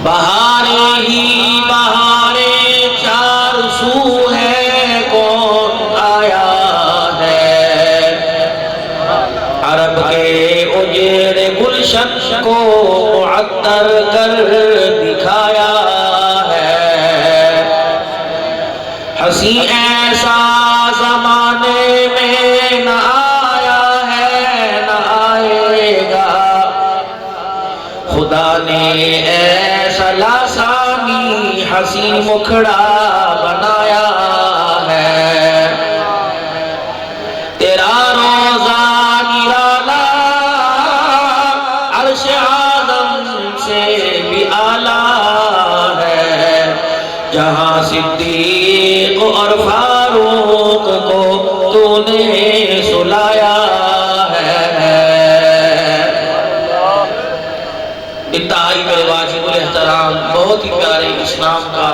بہاریں ہی بہاریں چار سو ہے، کون آیا ہے؟ عرب کے اجڑے گلشن کو معطر کر دکھایا ہے۔ ہنسی ایسا زمانے میں نہ آیا ہے، نہ آئے گا۔ خدا نے ایسا لاسانی حسین مکھڑا بنایا ہے۔ تیرا روزہ نرالا عرش آدم سے بھی اعلیٰ ہے۔ جہاں صدیق اور فاروق کو تو نے سلایا ہے۔ انتہائی میرے واجب الاحترام، بہت ہی پیارے اسلام کا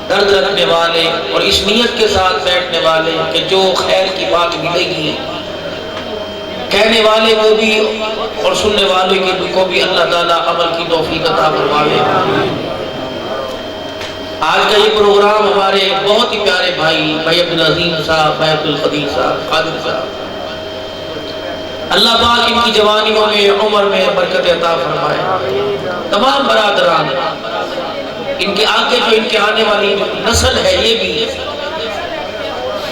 درد رکھنے والے اور اس نیت کے ساتھ بیٹھنے والے کہ جو خیر کی بات ملے گی کہنے والے کو بھی اور سننے والے کو بھی اللہ تعالیٰ عمل کی توفیق عطا فرمائے۔ آج کا یہ پروگرام ہمارے بہت ہی پیارے بھائی عبدالعظیم صاحب، بھائی عبدالقدیر صاحب، قادر صاحب، اللہ پاک ان کی جوانیوں میں عمر میں برکت عطا فرمائے۔ تمام برادران، ان کے آگے جو ان کے آنے والی جو نسل ہے یہ بھی،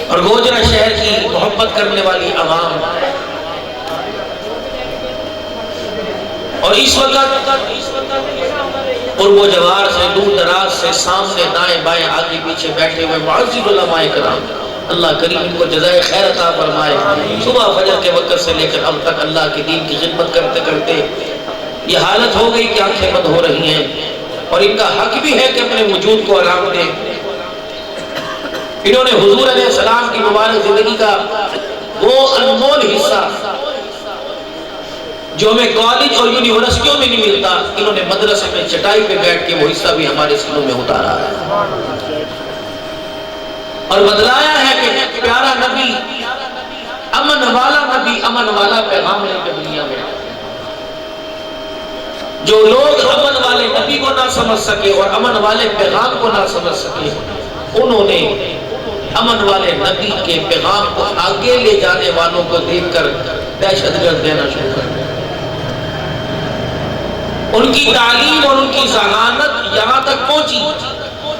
اور گوجرہ شہر کی محبت کرنے والی عوام، اور اس وقت قرب و جوار سے دور دراز سے سامنے دائیں بائیں آگے پیچھے بیٹھے ہوئے معزز علماء کرام، اللہ کریم ان کو جزائے خیر عطا فرمائے۔ صبح فجر کے وقت سے لے کر اب تک اللہ کے دین کی خدمت کرتے کرتے یہ حالت ہو گئی کہ آنکھیں بند ہو رہی ہیں، اور ان کا حق بھی ہے کہ اپنے وجود کو آرام دیں۔ انہوں نے حضور علیہ السلام کی مبارک زندگی کا وہ انمول حصہ جو ہمیں کالج اور یونیورسٹیوں میں نہیں ملتا، انہوں نے مدرسے میں چٹائی پہ بیٹھ کے وہ حصہ بھی ہمارے سینوں میں اتارا ہے اور بدلایا ہے کہ پیارا نبی، امن والا نبی، امن والا پیغام لے کے دنیا میں آیا۔ جو لوگ امن والے نبی کو نہ سمجھ سکے اور امن والے پیغام کو نہ سمجھ سکے، انہوں نے امن والے نبی کے پیغام کو آگے لے جانے والوں کو دیکھ کر دہشت گرد دینا شروع کر دیا۔ ان کی تعلیم اور ان کی ذہانت یہاں تک پہنچی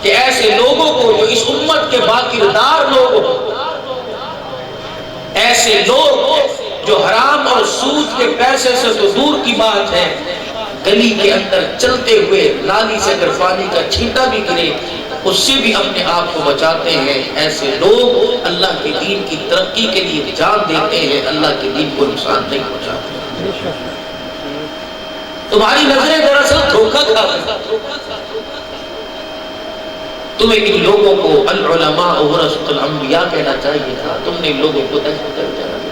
کہ ایسے لوگوں کو جو اس امت کے باکردار لوگوں، ایسے لوگ جو حرام اور سود کے پیسے سے تو دور کی بات ہے، گلی کے اندر چلتے ہوئے نالی سے اگر پانی کا چھینٹا بھی گرے اس سے بھی اپنے آپ کو بچاتے ہیں، ایسے لوگ اللہ کے دین کی ترقی کے لیے جان دیتے ہیں، اللہ کے دین کو نقصان نہیں پہنچاتے۔ تمہاری نظریں دراصل دھوکہ کھا رہی، تمہیں ان لوگوں کو العلماء ورثۃ الانبیاء کہنا چاہیے تھا، تم نے ان لوگوں کو دہشت گرد کہنا چاہیے۔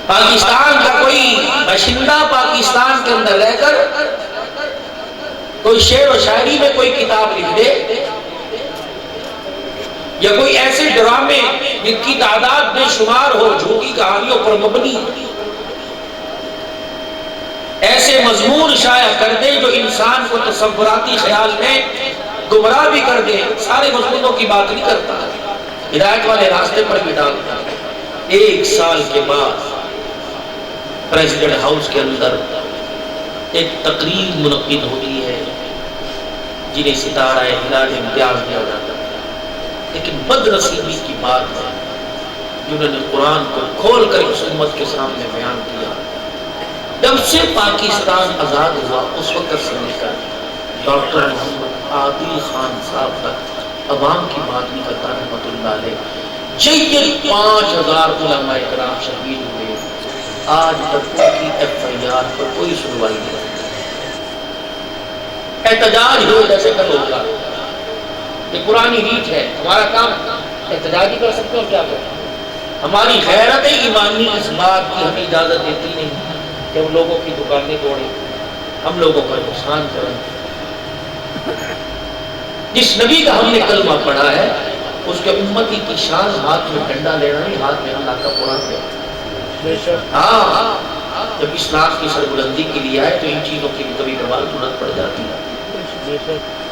پاکستان کا کوئی باشندہ پاکستان کے اندر رہ کر کوئی شعر و شاعری میں کوئی کتاب لکھ دے یا کوئی ایسے ڈرامے جن کی تعداد بے شمار ہو، جھوٹی کہانیوں پر مبنی، ایسے مضمون شائع کر دے جو انسان کو تصوراتی خیال میں گمراہ بھی کر دے، سارے مضمونوں کی بات نہیں کرتا، ہدایت والے راستے پر بھی ڈالتا۔ 1 سال کے بعد پریزیڈنٹ ہاؤس کے اندر ایک تقریب منعقد ہوئی ہے جنہیں ستارہ ہلال امتیاز دیا جاتا ہے، لیکن بدنصیبی کی بات ہے جنہوں نے قرآن کو کھول کر اس امت کے سامنے بیان کیا۔ جب سے پاکستان آزاد ہوا اس وقت سے لے کر ڈاکٹر محمد عادل خان صاحب تک عوام کی بات نہیں کرتا رحمۃ اللہ علیہ، جیت 5000 علماء کرام شہید ہوئے، آج تک ان کی FIR پر کوئی سنوائی نہیں۔ احتجاج ہو جیسے کل ہوگا، یہ پرانی ریت ہے، ہمارا کام احتجاج ہی کر سکتے ہو کیا کریں؟ ہماری غیرت ایمانی اس بات کی ہمیں اجازت دیتی نہیں کہ ہم لوگوں کی دکانیں توڑیں، ہم لوگوں کا نقصان کریں۔ جس نبی کا ہم نے کلمہ پڑھا ہے اس کے امتی کی شان ہاتھ میں ڈنڈا لینا نہیں، ہاتھ میں اللہ کا قرآن لینا۔ ہاں جب اسلام کی سربلندی کے لیے آئے تو ان چیزوں کی کبھی کبھار ضرورت پڑ جاتی ہے،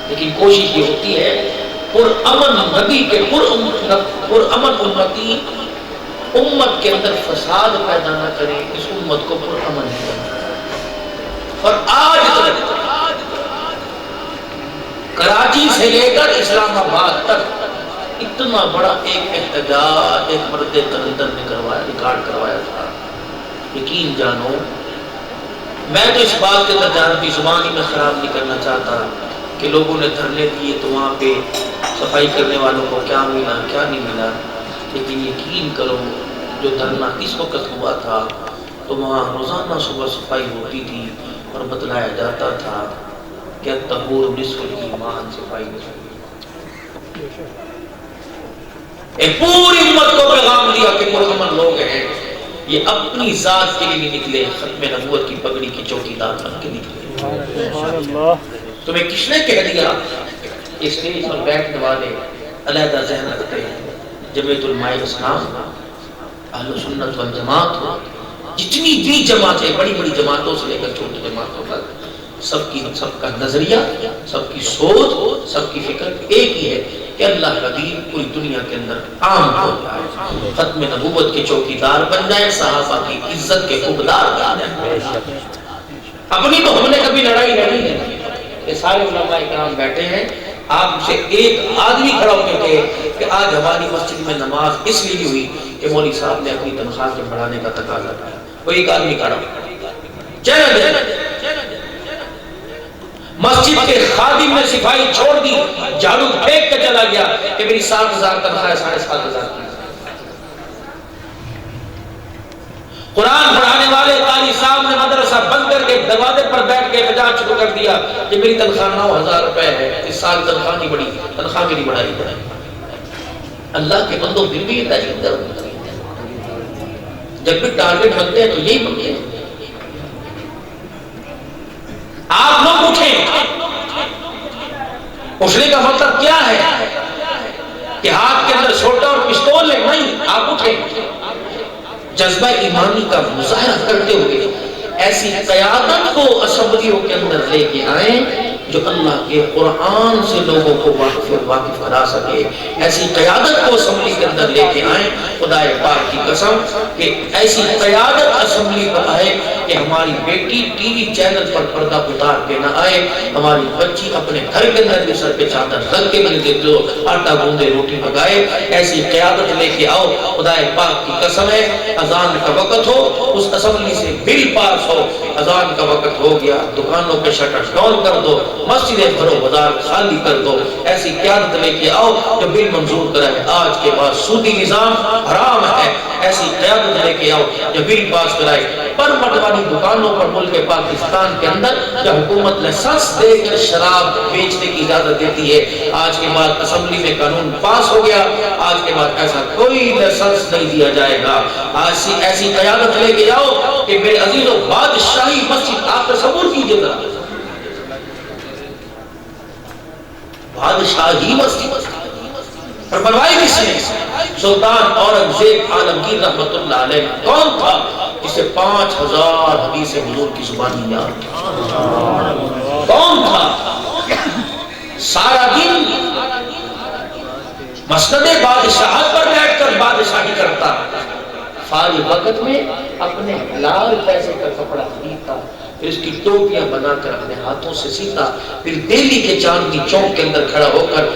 لیکن کوشش یہ ہوتی ہے پرامن نبی کے پرامن امتی امت کے اندر فساد پیدا نہ کریں، اس امت کو پرامن کریں۔ اور آج تک کراچی سے لے کر اسلام آباد تک اتنا بڑا ایک احتجاج ایک مرد ترندر نے ریکارڈ کروایا تھا، یقین جانو میں تو اس بات کے اندر جان کی زبان ہی میں خراب نہیں کرنا چاہتا کہ لوگوں نے دھرنے دیے تو وہاں پہ صفائی کرنے والوں کو کیا ملا کیا نہیں ملا، لیکن یقین کرو جو دھرنا اس وقت ہوا تھا تو وہاں روزانہ صبح صفائی ہوتی تھی اور بتلایا جاتا تھا کہ طہور نصف الایمان، صفائی ایک پوری امت کو پیغام دیا کہ پرامن لوگ ہیں، یہ اپنی ذات کے لیے نکلے، ختم نبوت کی پگڑی کی چوکیدار بن کے نکلے۔ تمہیں کس نے کہہ دیا اسٹیج پر بیٹھنے والے علیحدہ ذہن رکھتے ہیں، جمعیت علماء اسلام اہل سنت والجماعت ہو، جتنی بھی جماعتیں بڑی بڑی جماعتوں سے لے کر چھوٹی جماعتوں تک سب کا نظریہ، سب کی سوچ، سب کی فکر ایک ہی ہے کہ اللہ کا دین پوری دنیا کے اندر عام ہو جائے، ختم نبوت کے چوکیدار بن جائے، صحابہ کی عزت کے حقدار بن جائے۔ اپنی تو ہم نے کبھی لڑائی لڑی ہے، یہ سارے علماء کرام بیٹھے ہیں، آپ سے ایک آدمی کھڑا ہو کے کہے کہ آج ہماری مسجد میں نماز اس لیے ہوئی کہ مولوی صاحب نے اپنی تنخواہ کے بڑھانے کا تقاضا کیا، وہ ایک آدمی کھڑا چیلنج۔ مسجد کے خادم نے صفائی چھوڑ دی، جھاڑو پھینک کے چلا گیا کہ میری 7,000 تنخواہ ہے، 7,500 کی۔ قرآن پڑھانے والے قاری صاحب نے مدرسہ بند کر کے دروازے پر بیٹھ کے احتجاج شروع کر دیا کہ میری تنخواہ 9,000 روپے ہے، اس سال تنخواہ نہیں بڑھی، تنخواہ میری بڑھائی پڑائی۔ اللہ کے بندوں پھر بھی یہ تحقیق کرو، جب بھی ٹارگٹ بنتے ہیں تو یہی بنتے ہیں۔ آپ لوگ اٹھیں، اٹھنے کا مطلب کیا ہے کہ ہاتھ کے اندر چھوٹا اور پستول لے، نہیں، آپ اٹھیں، جذبہ ایمانی کا مظاہرہ کرتے ہوئے ایسی قیادت کو اسمبلیوں کے اندر لے کے آئیں جو اللہ کے قرآن سے لوگوں کو واقف کرا سکے، ایسی قیادت کو اسمبلی کے اندر لے کے آئیں، خدا پاک کی قسم کہ ایسی قیادت اسمبلی پر آئے کہ ہماری بیٹی ٹی وی چینل پر پردہ اتار کے نہ آئے، ہماری بچی اپنے گھر کے اندر بھی سر پہ چادر رکھ کے نہیں دیکھ لو، آٹا گوندے روٹی پکائے، ایسی قیادت لے کے آؤ۔ خدا پاک کی قسم ہے اذان کا وقت ہو، اس اسمبلی سے بل پاس ہو، اذان کا وقت ہو گیا، دکانوں پہ شٹر ڈاؤن کر دو، مسجدیں بھرو، بازار خالی کر دو، ایسی قیادت لے کے آؤ جو بل منظور کرائے۔ آج کے بعد سودی نظام حرام ہے، ایسی قیادت لے کے آؤ جو بل پاس کرائے۔ پرمٹ والی دکانوں پر ملک پاکستان کے اندر جب حکومت لائسنس دے کر شراب بیچنے کی اجازت دیتی ہے، آج کے بعد اسمبلی میں قانون پاس ہو گیا، آج کے بعد ایسا کوئی لائسنس نہیں دیا جائے گا۔ ایسی قیادت لے کے جاؤ کہ میرے عزیزوں بادشاہی مسجد، آپ تصور کیجیے گا، بادشاہی مسجد اور بنوائی کس نے؟ سلطان اورنگزیب عالمگیر رحمت اللہ علیہ۔ کون تھا جسے 5,000 حدیث حضور کی زبانی یاد؟ کون تھا سارا دن مسند بادشاہت پر بیٹھ کر بادشاہی کرتا، فارغ وقت میں اپنے حلال پیسے کا کپڑا خریدتا، پھر اس کی ٹوپیاں بنا کر اپنے ہاتھوں سے سیتا، پھر دہلی کے چاندنی چوک کے اندر کھڑا ہو کر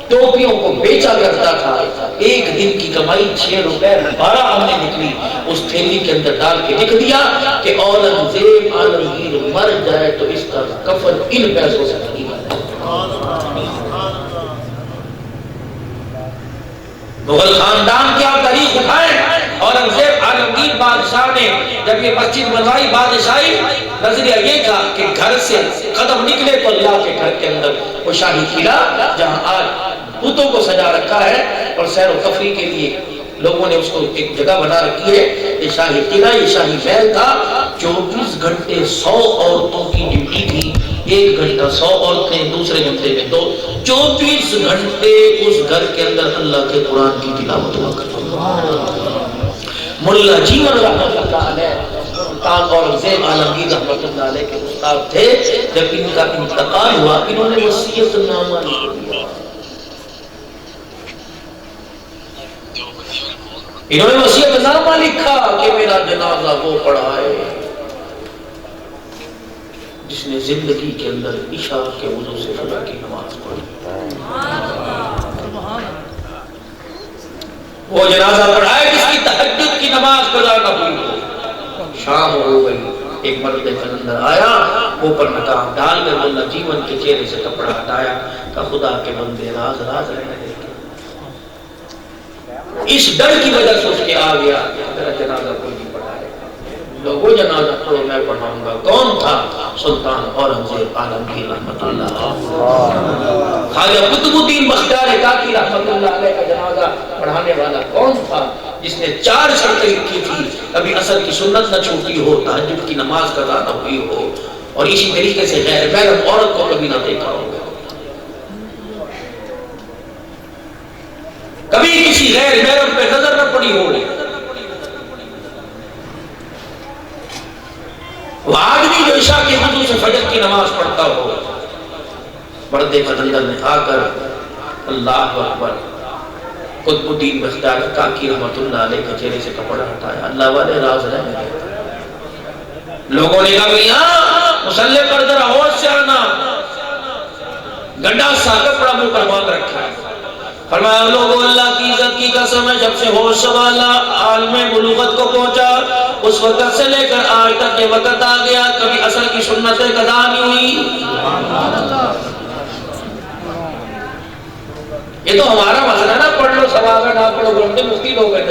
ٹوپیوں کو بیچا کرتا تھا۔ ایک دن کی کمائی 6 روپے 12 آنے نکلی، اس تھیلی کے اندر ڈال کے لکھ دیا کہ اورنگزیب عالمگیر مر جائے تو اس کا کفن ان پیسوں سے نہیں بنے۔ مغل خاندان کی آپ تاریخ اٹھائیں، اورنگزیب عالمگیر بادشاہ نے جب یہ مسجد بنوائی، بادشاہی نظریہ یہ تھا کہ گھر سے قدم نکلے تو اللہ کے گھر کے اندر وہ شاہی قلعہ جہاں آج بتوں کو سجا رکھا ہے اور سیر و تفریح کے لیے لوگوں نے اس کو ایک جگہ بنا رکھی ہے، یہ شاہی قلعہ، یہ شاہی محل تھا۔ 24 گھنٹے 100 عورتوں کی ڈیوٹی تھی، 1 گھنٹہ 100 عورتیں، دوسرے گھنٹے میں 2، 24 گھنٹے اس گھر کے اندر اللہ کے قرآن کی تلاوت ہوا کرتی۔ ملا جیون رحمت اللہ علیہ سلطان اورنگزیب عالمگیر رحمۃ اللہ علیہ کے استاد تھے. جب ان کا انتقال ہوا انہوں نے وصیت نامہ لکھا. انہوں نے وصیت نامہ لکھا کہ میرا جنازہ وہ پڑھائے جس نے زندگی کے اندر عشاء کے وضو سے فجر کی نماز پڑھی. وہ جنازہ پڑھائے جس کی تہجد کی نماز قضا نہ ہوئی ہو. شام ہو گئی, ایک مرد کلندر آیا, اوپر نقاب ڈال کر بولا جیون کے چہرے سے کپڑا ہٹایا, کہ خدا کے بندے راز راز رہنے دے. اس ڈر کی وجہ سے اس کے آ گیا میرا جنازہ کوئی نہیں پڑھائے. لوگوں جنازہ پڑھو میں پڑھاؤں گا. کون تھا؟ سلطان اورنگزیب عالمگیر رحمۃ اللہ علیہ. خواجہ قطب الدین بختیار کاکی رحمۃ اللہ علیہ کا جنازہ پڑھانے والا کون تھا؟ جس نے 4 شرطیں لکھی تھی, کبھی عصر کی سنت نہ چھوٹی ہو, تہجد کی نماز قضا نہ ہوئی ہو, اور اسی طریقے سے غیر محرم عورت کو کبھی نہ دیکھا ہو, کبھی کسی غیر محرم پہ نظر نہ پڑی ہو. وہ آدمی جو عشاء کے وضو سے فجر کی نماز پڑھتا ہو. مرد قلندر نے آ کر اللہ اکبر, قطب الدین بختیار کاکی رحمۃ اللہ علیہ کے چہرے سے کپڑا ہٹایا. اللہ والے راز رہنے دے. لوگوں نے کہا یہاں مسلح پر ذرا ہوش سے آنا, گنڈا سا کپڑا منہ پر باندھ رکھا ہے. فرمایا لوگوں اللہ کی عزت کی قسم ہے, جب سے ہوش سنبھالا عالم بلوغت کو پہنچا اس وقت سے لے کر آج تک یہ وقت آ گیا کبھی عصر کی سنتیں قضا نہیں ہوئی. یہ تو ہمارا مسئلہ ہے نا, پڑھ لو ثواب ہے, نہ پڑھو گرم سے مفتی لوگ ہیں.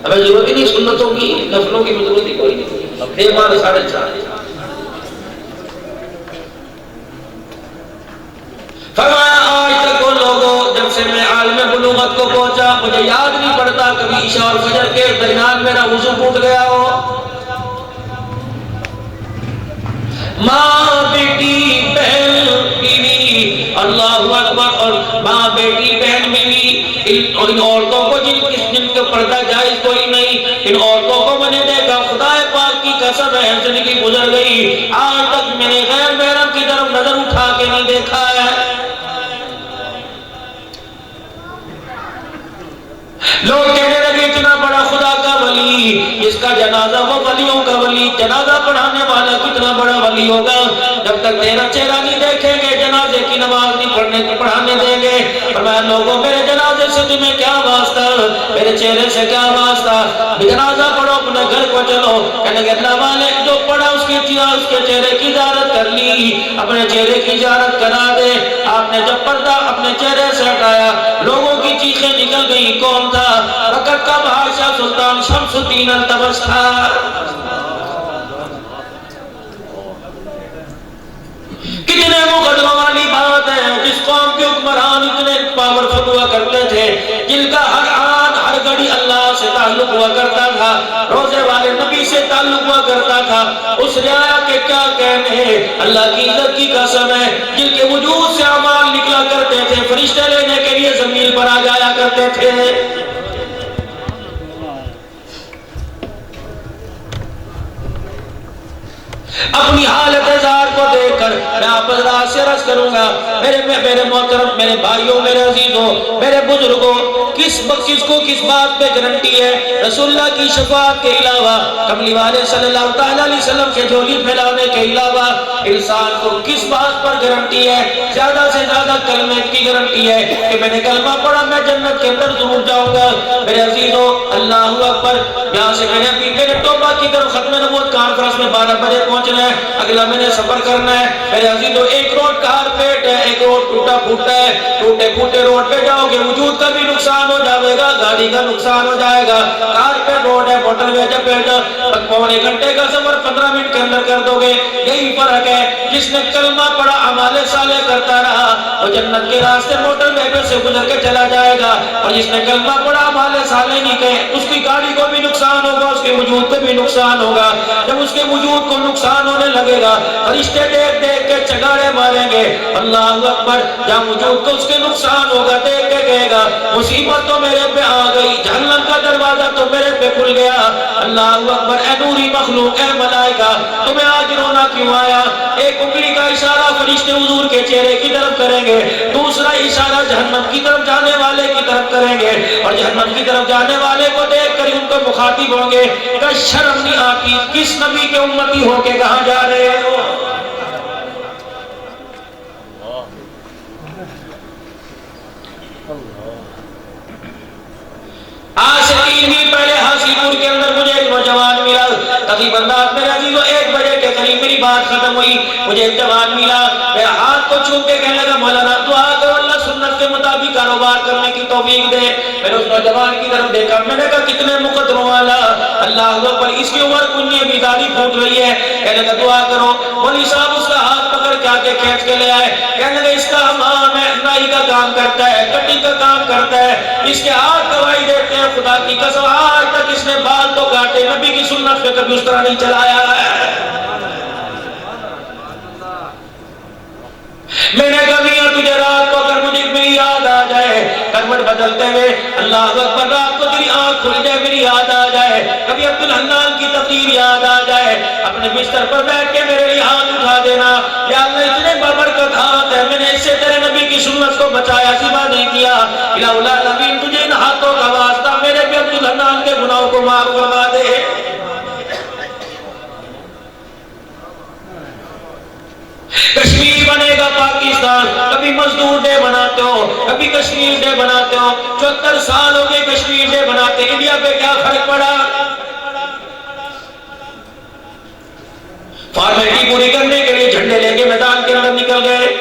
ہمیں ضرورت ہی نہیں سنتوں کی, نفلوں کی ضرورت ہی کوئی نہیں. پھر مار 4.5. فرمایا آج تک وہ لوگوں جب سے میں عالم بلوغت کو پہنچا مجھے یاد نہیں پڑتا کبھی عشاء اور فجر کے درمیان میرا وضو ٹوٹ گیا ہو. ماں بیٹی بہن بیوی, اللہ اکبر, اور ماں بیٹی بہن بیوی, اور ان عورتوں کو جن کے پردہ جائز کوئی نہیں, ان عورتوں کو میں نے دیکھا خدا پاک کی قسم ہے زندگی گزر گئی آج تک میں نے غیر محرم کی طرف نظر اٹھا کے نہیں دیکھا ہے. لوگ کہنے لگے اتنا بڑا خدا کا ولی, جس کا جنازہ وہ ولیوں کا ولی, جنازہ پڑھانے والا کتنا بڑا ولی ہوگا. جب تک تیرا چہرہ نہیں دیکھیں گے جنازے کی نماز نہیں پڑھانے دیں گے. فرمایا لوگوں میرے جنازے سے تمہیں کیا واسطہ, میرے چہرے سے کیا واسطہ, جنازہ پڑھو اپنے گھر کو چلو. کہنے لگے اللہ والے جو پڑھا اس کے چہرے کی زیارت کر لی, اپنے چہرے کی زیارت کرا دے. آپ نے جب پردہ اپنے چہرے سے ہٹایا لوگوں کی چیخیں نکل گئی. کون تھا؟ وقت کا بادشاہ سلطان شمس الدین التمش تھا. کتنے مقدمہ والی بات ہے, جس قوم کے حکمران اتنے پاورفل ہوا کرتے تھے, جن کا ہر آن ہر گھڑی اللہ سے تعلق ہوا کرتا تھا, روزے والے نبی سے تعلق ہوا کرتا تھا, اس رعایا کے کیا کہنے, اللہ کی عزت کی قسم ہے جن کے وجود سے اعمال نکلا کرتے تھے, فرشتے لینے کے لیے زمین پر آ جایا کرتے تھے. اپنی حالت ظاہر کو دیکھ کر میں آپ حضرات سے عرض کروں گا, میرے محترم, میرے بھائیوں, میرے عزیزوں, میرے بزرگوں, کس کو کس بات پہ گارنٹی ہے؟ رسول اللہ کی شفاعت کے علاوہ, کملی والے صلی اللہ تعالیٰ علیہ وسلم کے جھولی پھیلانے کے علاوہ انسان کو کس بات پر گارنٹی ہے؟ زیادہ سے زیادہ کلمے کی گارنٹی ہے کہ میں نے کلمہ پڑھا میں جنت کے اندر ضرور جاؤں گا. میرے عزیزوں اللہ اکبر, یہاں سے میرے توبہ کی طرف ختم نبوت کانفرنس میں 12 بجے پہنچنا ہے, اگلا میں نے سفر کرنا ہے. میرے عزیزوں ایک روڈ کارپیٹ ہے, ایک روڈ ٹوٹا پھوٹا ہے, ٹوٹے پھوٹے روڈ پہ جاؤ گے وجود کا بھی نقصان ہو جائے گا, گاڑی کا نقصان ہو جائے گا. کارپیٹ روڈ ہے, موٹر وے جب بیٹھ پونے گھنٹے کا سفر 15 منٹ کے اندر کر دو گے. یہی فرق ہے, جس نے کلمہ پڑھا اعمال صالح کرتا رہا وہ جنت کے راستے موٹر وے پہ سے گزر کے چلا جائے گا, اور جس نے کلمہ پڑھا اعمال صالح نہیں کہے اس کی گاڑی کو بھی نقصان ہوگا, اس کے وجود کو بھی نقصان ہوگا. جب اس کے وجود کو نقصان ہونے لگے گا فرشتے دیکھ دیکھ کے چگاڑے ماریں گے, اللہ اکبر, جہاں وجود کو اس کے نقصان ہوگا دیکھ کے کہے گا مصیبت تو میرے پہ آ گئی, جہنم کا دروازہ تو میرے پہ کھل گیا. اللہ اکبر، اے نوری مخلوق، اے ملائکہ، تمہیں آج رونا کیوں آیا؟ ایک انگلی کا اشارہ فرشتے حضور کے چہرے کی طرف کریں گے، دوسرا اشارہ جہنم کی طرف جانے والے کی طرف کریں گے، اور جہنم کی طرف جانے والے کو دیکھ کر ان کو مخاطب ہوں گے کہ شرم نہیں آتی، کس نبی کے امتی ہو کے کہاں جا رہے ہو؟ آج سے 3 دن پہلے حاصل پور کے اندر مجھے ایک نوجوان ملا، تقریباً رات میرے عزیزو 1 بجے کے قریب میری بات ختم ہوئی، مجھے ایک جوان ملا، میرے ہاتھ کو چھو کے کہنے لگا مولانا دعا کرو اللہ سنت کے مطابق کاروبار کرنے کی توفیق دے۔ میں نے اس نوجوان کی طرف دیکھا، میں نے کہا کتنے مقدروں والا، اللہ اکبر، اس کی عمر کنی ابھی داڑھی پھوٹ رہی ہے، کہنے لگا دعا کرو۔ مولوی صاحب اس کا ہاتھ پکڑ کے آگے کھینچ کے لے آئے، کہنے لگا اس کا امام ہے، نائی کا کام کرتا ہے، کٹی کا کام کرتا ہے، اس کے ہاتھ گواہی دیتے ہیں خدا کی قسم آج تک اس نے بال تو کاٹے، نبی کی سنت پہ کبھی اس طرح نہیں چلایا ہے۔ میں نے کہا میاں تجھے رات کو اگر مجھے میری یاد آ جائے، کروٹ بدلتے ہوئے اللہ اکبر رات کو تیری آنکھ کھل جائے میری یاد آ جائے، کبھی عبدالحنان کی تقریر یاد آ جائے، اپنے بستر پر بیٹھ کے میرے لیے ہاتھ اٹھا دینا، یا اللہ اتنے بابرکت ہاتھ ہے، میں نے اس سے تیرے نبی کی سنت کو بچایا، سوا نہیں کیا، الہ العالمین تجھے ان ہاتھوں کا واسطہ میرے بھی عبدالحنان کے گناہوں کو معاف کروا دے۔ کشمیر بنے گا پاکستان، کبھی مزدور ڈے بناتے ہو، کبھی کشمیر ڈے بناتے ہو، 74 سال ہو گئے کشمیر ڈے بناتے، انڈیا پہ کیا فرق پڑا؟ فارمیلٹی پوری کرنے کے لیے جھنڈے لے کے میدان کے اندر نکل گئے۔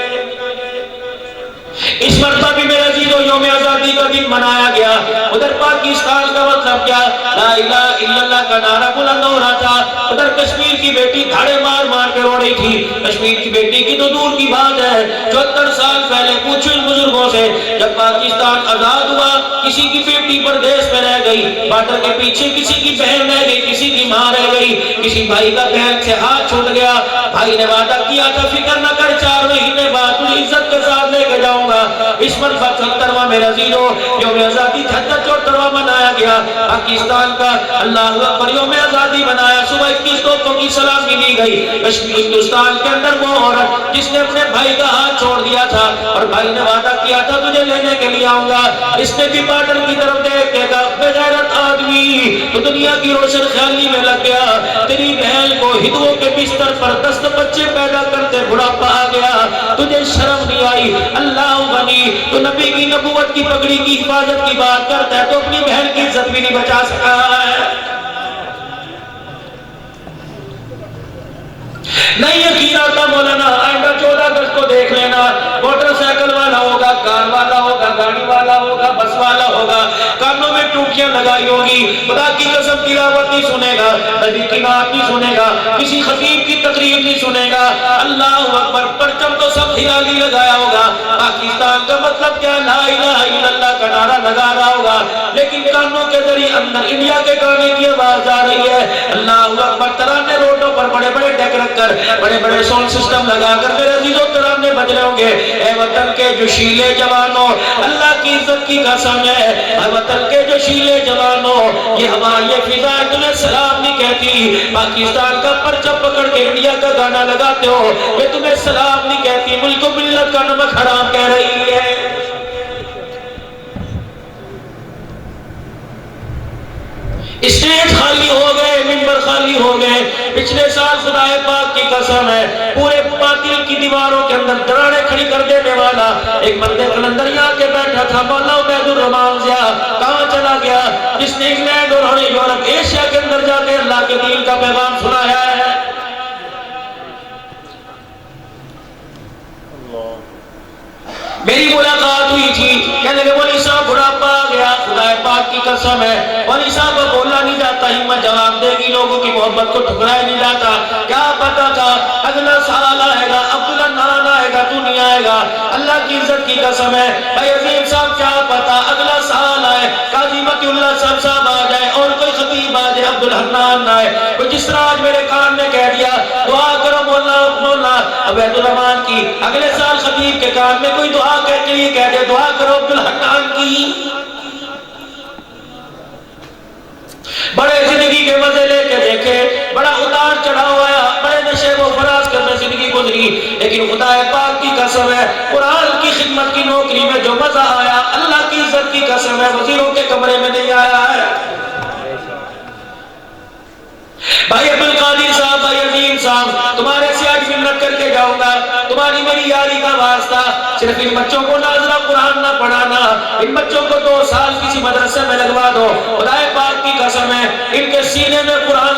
اس مرتبہ بھی میرے عزیزو یوم آزادی کا دن منایا گیا، ادھر پاکستان کا مطلب کیا لا الہ الا اللہ کا نعرہ بلند ہو رہا تھا، ادھر کشمیر کی بیٹی دھاڑے مار مار کے رو رہی تھی۔ کشمیر کی بیٹی کی تو دور کی بات ہے، 74 سال پہلے پوچھو ان بزرگوں سے، جب پاکستان آزاد ہوا کسی کی بیٹی پردیس میں رہ گئی، بارڈر کے پیچھے کسی کی بہن رہ گئی، کسی کی ماں رہ گئی، کسی بھائی کا بہن سے ہاتھ چھوٹ گیا، بھائی نے وعدہ کیا تھا فکر نہ کر 4 مہینے بعد تجھے عزت کے ساتھ لے کے جاؤں گا۔ اس مرتبہ 77واں میرے عزیزو یوم آزادی 74واں منایا گیا پاکستان کا، اللہ اکبر یوم آزادی منایا، صبح 21 توپوں کی سلامی دی گئی۔ کشمیر ہندوستان کے اندر وہ عورت جس نے اپنے بھائی کا ہاتھ چھوڑ دیا تھا اور بھائی نے وعدہ کیا تھا تجھے لینے کے لیے آؤں گا، اس نے بھی بارڈر کی طرف دیکھ کے کہا بے غیرت آدمی تو دنیا کی روشن خیالی میں لگ گیا، تیری بہن کو ہندوؤں کے بستر پر 10 بچے پیدا کرتے بڑھاپا آ گیا، تجھے شرم نہیں آئی؟ اللہ غنی تو نبی کی نبوت کی پگڑی کی حفاظت کی بات کرتا ہے تو اپنی بہن کی عزت بھی نہیں بچا سکا ہے۔ نہیں یقین آتا مولانا آئندہ 14 اگست کو دیکھ لینا، موٹر سائیکل والا ہوگا، کار والا ہوگا، گاڑی والا ہوگا، بس والا ہوگا، کانوں میں ٹوٹیاں لگائی ہوگی، خدا کی قسم تلاوت نہیں سنے گا، نبی کی بات نہیں سنے گا، کسی خطیب کی تقریر نہیں سنے گا، اللہ اکبر پرچم تو سب ہلالی لگایا ہوگا، پاکستان کا مطلب کیا لا الہ الا اللہ کا نعرہ لگا رہا ہوگا، لیکن کانوں کے ذریعے اندر انڈیا کے گانے کی آواز آ رہی ہے، اللہ اکبر ترانے روڈوں پر بڑے بڑے ڈیک رکھ کر بڑے بڑے ساؤنڈ سسٹم لگا کر میرے عزیزوں ترانے بج رہے ہوں گے، اے وطن کے جوشیلے جوانوں اللہ کی عزت کی قسم ہے، اے وطن کے جوشیلے جوانوں یہ ہماری فضا تمہیں سلام نہیں کہتی، پاکستان کا پرچم پکڑ کے انڈیا کا گانا لگاتے ہو یہ تمہیں سلام نہیں کہتی، ملک و ملت کا نمک حرام کہہ رہی ہے۔ اسٹیج خالی ہو گئے، منبر خالی ہو گئے، پچھلے سال خدا پاک کی قسم ہے پورے باطل کی دیواروں کے اندر دراڑیں کھڑی کر دینے والا ایک بندے قلندر یہاں کے بیٹھا تھا، مولا عبید الرحمان ضیاء کہاں چلا گیا، جس نے انگلینڈ اور یورپ ایشیا کے اندر جا کے اللہ کے دین کا پیغام سنایا ہے۔ میری ملاقات ہوئی تھی، کہنے لگے مولی صاحب بڑھاپا آ گیا، خدا پاک کی قسم ہے مولی صاحب کو بولا نہیں جاتا، ہمت جواب دے گی، لوگوں کی محبت کو ٹھکرایا نہیں جاتا، کیا پتا تھا اگلا سال آئے گا عبدالحنان آئے گا تو نہیں آئے گا، اللہ کی عزت کی قسم ہے بھائی عظیم صاحب کیا پتا اگلا سال آئے قاضی متی اللہ صاحب آ جائے اور کوئی خطیب آ جائے عبدالحنان نہ آئے، کوئی جس طرح آج میرے کان نے کہہ دیا دعا کرو مولا عبید الرحمان کی، اگلے سال خطیب کے کان میں کوئی دعا کے لیے کہہ دے دعا کرو عبدالحنان کی۔ بڑے زندگی کے مزے گزری، لیکن خدا پاک کی قسم ہے قرآن کی خدمت کی نوکری میں جو مزہ آیا، اللہ کی عزت کی قسم ہے وزیروں کے کمرے میں نہیں آیا ہے۔ بھائی عبد القادر صاحب، بھائی عظیم صاحب، تمہارے سے آج منت کر کے جاؤں گا، تمہاری میری یاری کا واسطہ، صرف ان بچوں کو ناظرہ قرآن نہ پڑھانا، ان بچوں کو 2 سال کسی مدرسے میں لگوا دو، خدا پاک کی قسم ہے ان کے سینے میں قرآن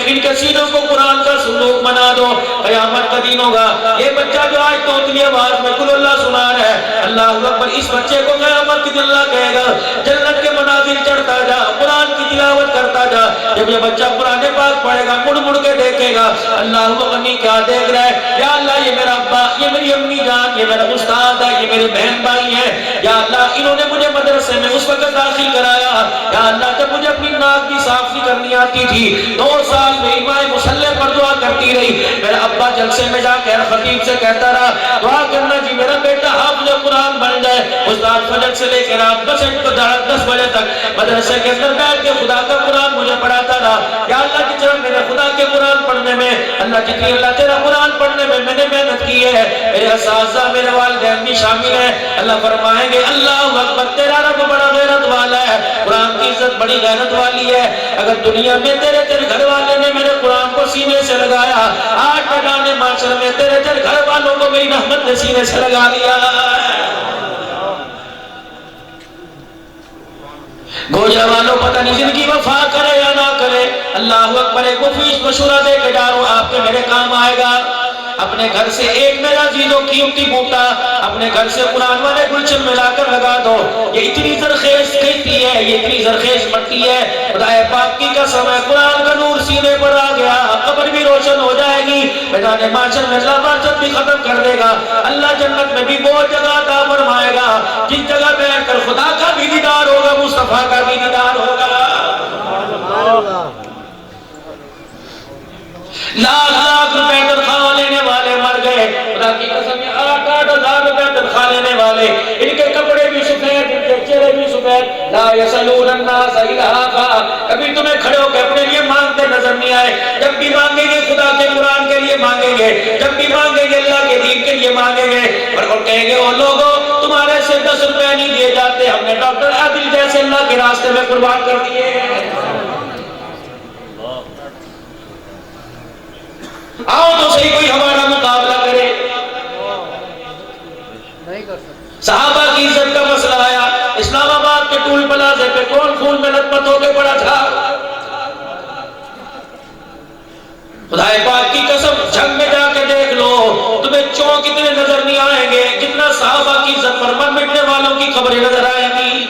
ان کے سینوں کو قرآن کا صندوق بنا دو، قیامت کا دن ہوگا۔ یہ بچہ جو آج توتلی آواز میں قل اللہ سنا رہا ہے، اللہ اکبر، اس بچے کو قیامت کے دن اللہ کہے گا جنت کے منازل چڑھتا جا، قرآن کی تلاوت کرتا جا۔ جب یہ بچہ قرآن پاک پڑھے گا، مڑ مڑ کے دیکھے گا، اللہ اکبر کیا دیکھ رہا ہے، یا اللہ یہ میرا ابا، یہ میری امی جان، یہ میرا استاد ہے، یہ میرے بہن بھائی ہیں، یا اللہ انہوں نے مجھے مدرسے میں اس وقت داخل کرایا، یا اللہ جب مجھے اپنی ناک بھی صاف نہیں کرنی آتی تھی، 2 سال میری ماں مصلی پر دعا کرتی رہی، میرا ابا جلسے میں جا کے خطیب سے کہتا رہا دعا کرنا جی میرا بیٹا حافظ قرآن بن جائے۔ استاد فجر سے لے کے رات 10 بجے تک مدرسے کے اندر بیٹھ کے خدا کا قرآن مجھے پڑھاتا رہا، یا اللہ کی طرف میرے خدا کے قرآن پڑھنے میں، اللہ جتنی اللہ تیرا قرآن پڑھنے میں میں نے محنت کی ہے، میرے اساتذہ میرے والدین بھی شامل ہیں، اللہ فرمائیں گے اللہ اکبر تیرا رب بڑا غیرت والا ہے، قرآن کی عزت بڑی غیرت والی ہے۔ اگر دنیا میں تیرے گھر والے نے میرے قرآن کو سینے سے لگایا، آج میدان معاشر میں تیرے گھر والوں کو میری رحمت نے سینے سے لگا لیا۔ گوجہ والوں پتہ نہیں زندگی وفا کرے یا نہ کرے، اللہ اکبر، ایک مفید مشورہ دے کے جا رہا ہوں، آپ کے میرے کام آئے گا۔ اپنے گھر سے ایک میرا عزیز و قیمتی بوٹا اپنے گھر سے قرآن والے گلشن میں لا کر لگا دو، یہ اتنی زرخیز کھیتی ہے، یہ اتنی زرخیز مٹی ہے، خدا پاک کی قسم ہے قرآن کا نور سینے پر آ گیا، قبر بھی روشن ہو جائے گی، میدان معاشر میں اللہ بارچت بھی ختم کر دے گا، اللہ جنت میں بھی وہ جگہ عطا فرمائے گا جس جگہ بیٹھ کر خدا کا بھی دیدار ہوگا، مصطفیٰ کا بھی دیدار ہوگا۔ لاکھ روپے تنخواہ لینے والے مر گئے، خدا کی قسم 8 ہزار روپے تنخواہ لینے والے، ان کے کپڑے بھی سفید، ان کے چہرے بھی سفید، لا یسألون الناس الہافا، کبھی تمہیں کھڑے ہو کے اپنے لیے مانگتے نظر نہیں آئے، جب بھی مانگیں گے خدا کے قرآن کے لیے مانگیں گے، جب بھی مانگیں گے اللہ کے دین کے لیے مانگیں گے، اور کہیں گے او لوگوں تمہارے سے 10 روپے نہیں دیے جاتے، ہم نے ڈاکٹر عادل جیسے اللہ کے راستے میں قربان کر دیے ہیں۔ آؤ تو صحیح کوئی ہمارا مقابلہ کرے۔ صحابہ کی عزت کا مسئلہ آیا، اسلام آباد کے ٹول پلازے پہ کون خون میں لت پت ہو کے پڑا تھا؟ خدا پاک کی قسم جنگ میں جا کے دیکھ لو، تمہیں چونک اتنے نظر نہیں آئیں گے جتنا صحابہ کی عزت پر مر مٹنے والوں کی خبریں نظر آئیں گی۔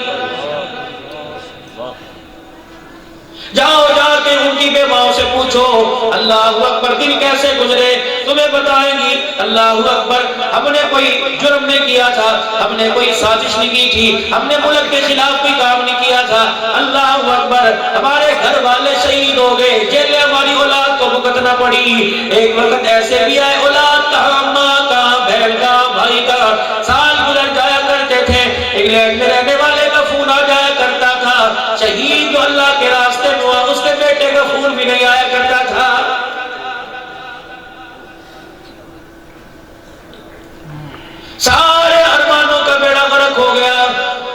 جاؤ جا کے ان کی بیواؤں سے پوچھو اللہ اکبر دن کیسے گزرے، تمہیں بتائیں گی اللہ اکبر ہم نے کوئی جرم نہیں کیا تھا، ہم نے کوئی سازش نہیں کی تھی، ہم نے ملک کے خلاف کوئی کام نہیں کیا تھا، اللہ اکبر ہمارے گھر والے شہید ہو گئے، جیلیں ہماری اولاد کو بھگتنا پڑی، ایک وقت ایسے بھی آئے اولاد کہاں، ماں کہاں، بہن کہاں، بھائی کہاں، سال گزر جایا کرتے تھے، انگلینڈ میں رہنے والے کا فون آ جایا کرتا تھا، شہید جو اللہ کے راستے میں ہوا اس کے بیٹے کا فون بھی نہیں آیا کرتا تھا۔ سارے ارمانوں کا بیڑا غرق ہو گیا،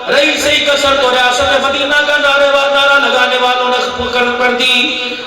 رئیس قصر تو ریاست مدینہ کا نعرہ لگانے والوں نے کر دی،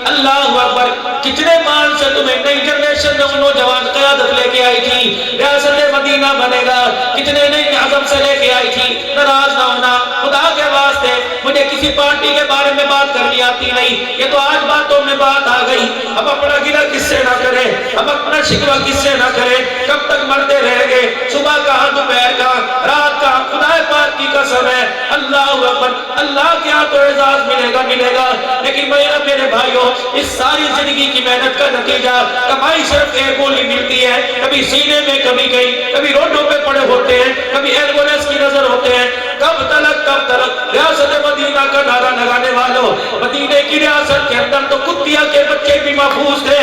اللہ اکبر کتنے مان سے تمہیں نئی جنریشن میں نوجوان قیادت لے کے آئی تھی، ریاست مدینہ بنے گا، کتنے نئی عزم سے لے کے آئی تھی، ناراض نہ ہونا، خدا کے واسطے مجھے کسی پارٹی کے بارے میں بات کرنی آتی نہیں، یہ تو آج باتوں میں بات آ گئی، ہم اپنا گلہ کس سے نہ کریں، ہم اپنا شکوہ کس سے نہ کریں، کب تک مرتے رہیں گے، صبح کہاں دوپہر کہاں رات کہاں، خدا پاک کی قسم ہے اللہ اکبر اللہ کے ہاں تو اعزاز ملے گا، لیکن میرے بھائیوں اس ساری زندگی کی محنت کا نتیجہ کمائی صرف ایک گولی ملتی ہے، کبھی سینے میں کبھی کہیں، کبھی روڈوں پہ پڑے ہوتے ہیں، کبھی ایمبولینس کی نظر ہوتے ہیں، کب تلک ریاست مدینہ کا نعرہ لگانے والوں، مدینے کی ریاست کے اندر تو کتیا کے بچے بھی محفوظ تھے،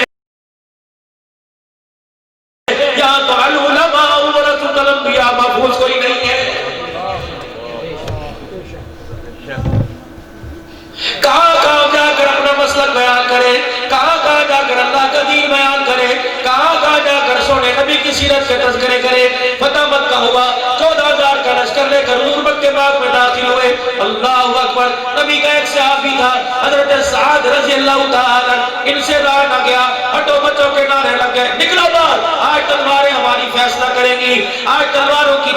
یہاں تو العلماء ورثۃ الانبیاء محفوظ کوئی نہیں ہے۔ کہاں کہاں جا کر اپنا مسلک بیان کرے، کہاں کہاں جا کر اللہ کا دین بیان کرے، کہاں کہاں جا کر کی سیرت کے تذکرے کرے. فتح مکہ ہوا, 14,000 کا لشکر لے کر حضور مکہ پاک میں داخل ہوئے. اللہ اکبر. نبی کا ایک صحابی تھا حضرت سعد رضی اللہ تعالیٰ, ان سے رہا نہ گیا, ہٹو بچوں کے نعرے لگ گئے, نکلو باہر, آج تلواریں ہماری فیصلہ کریں گی, آج تلواروں کی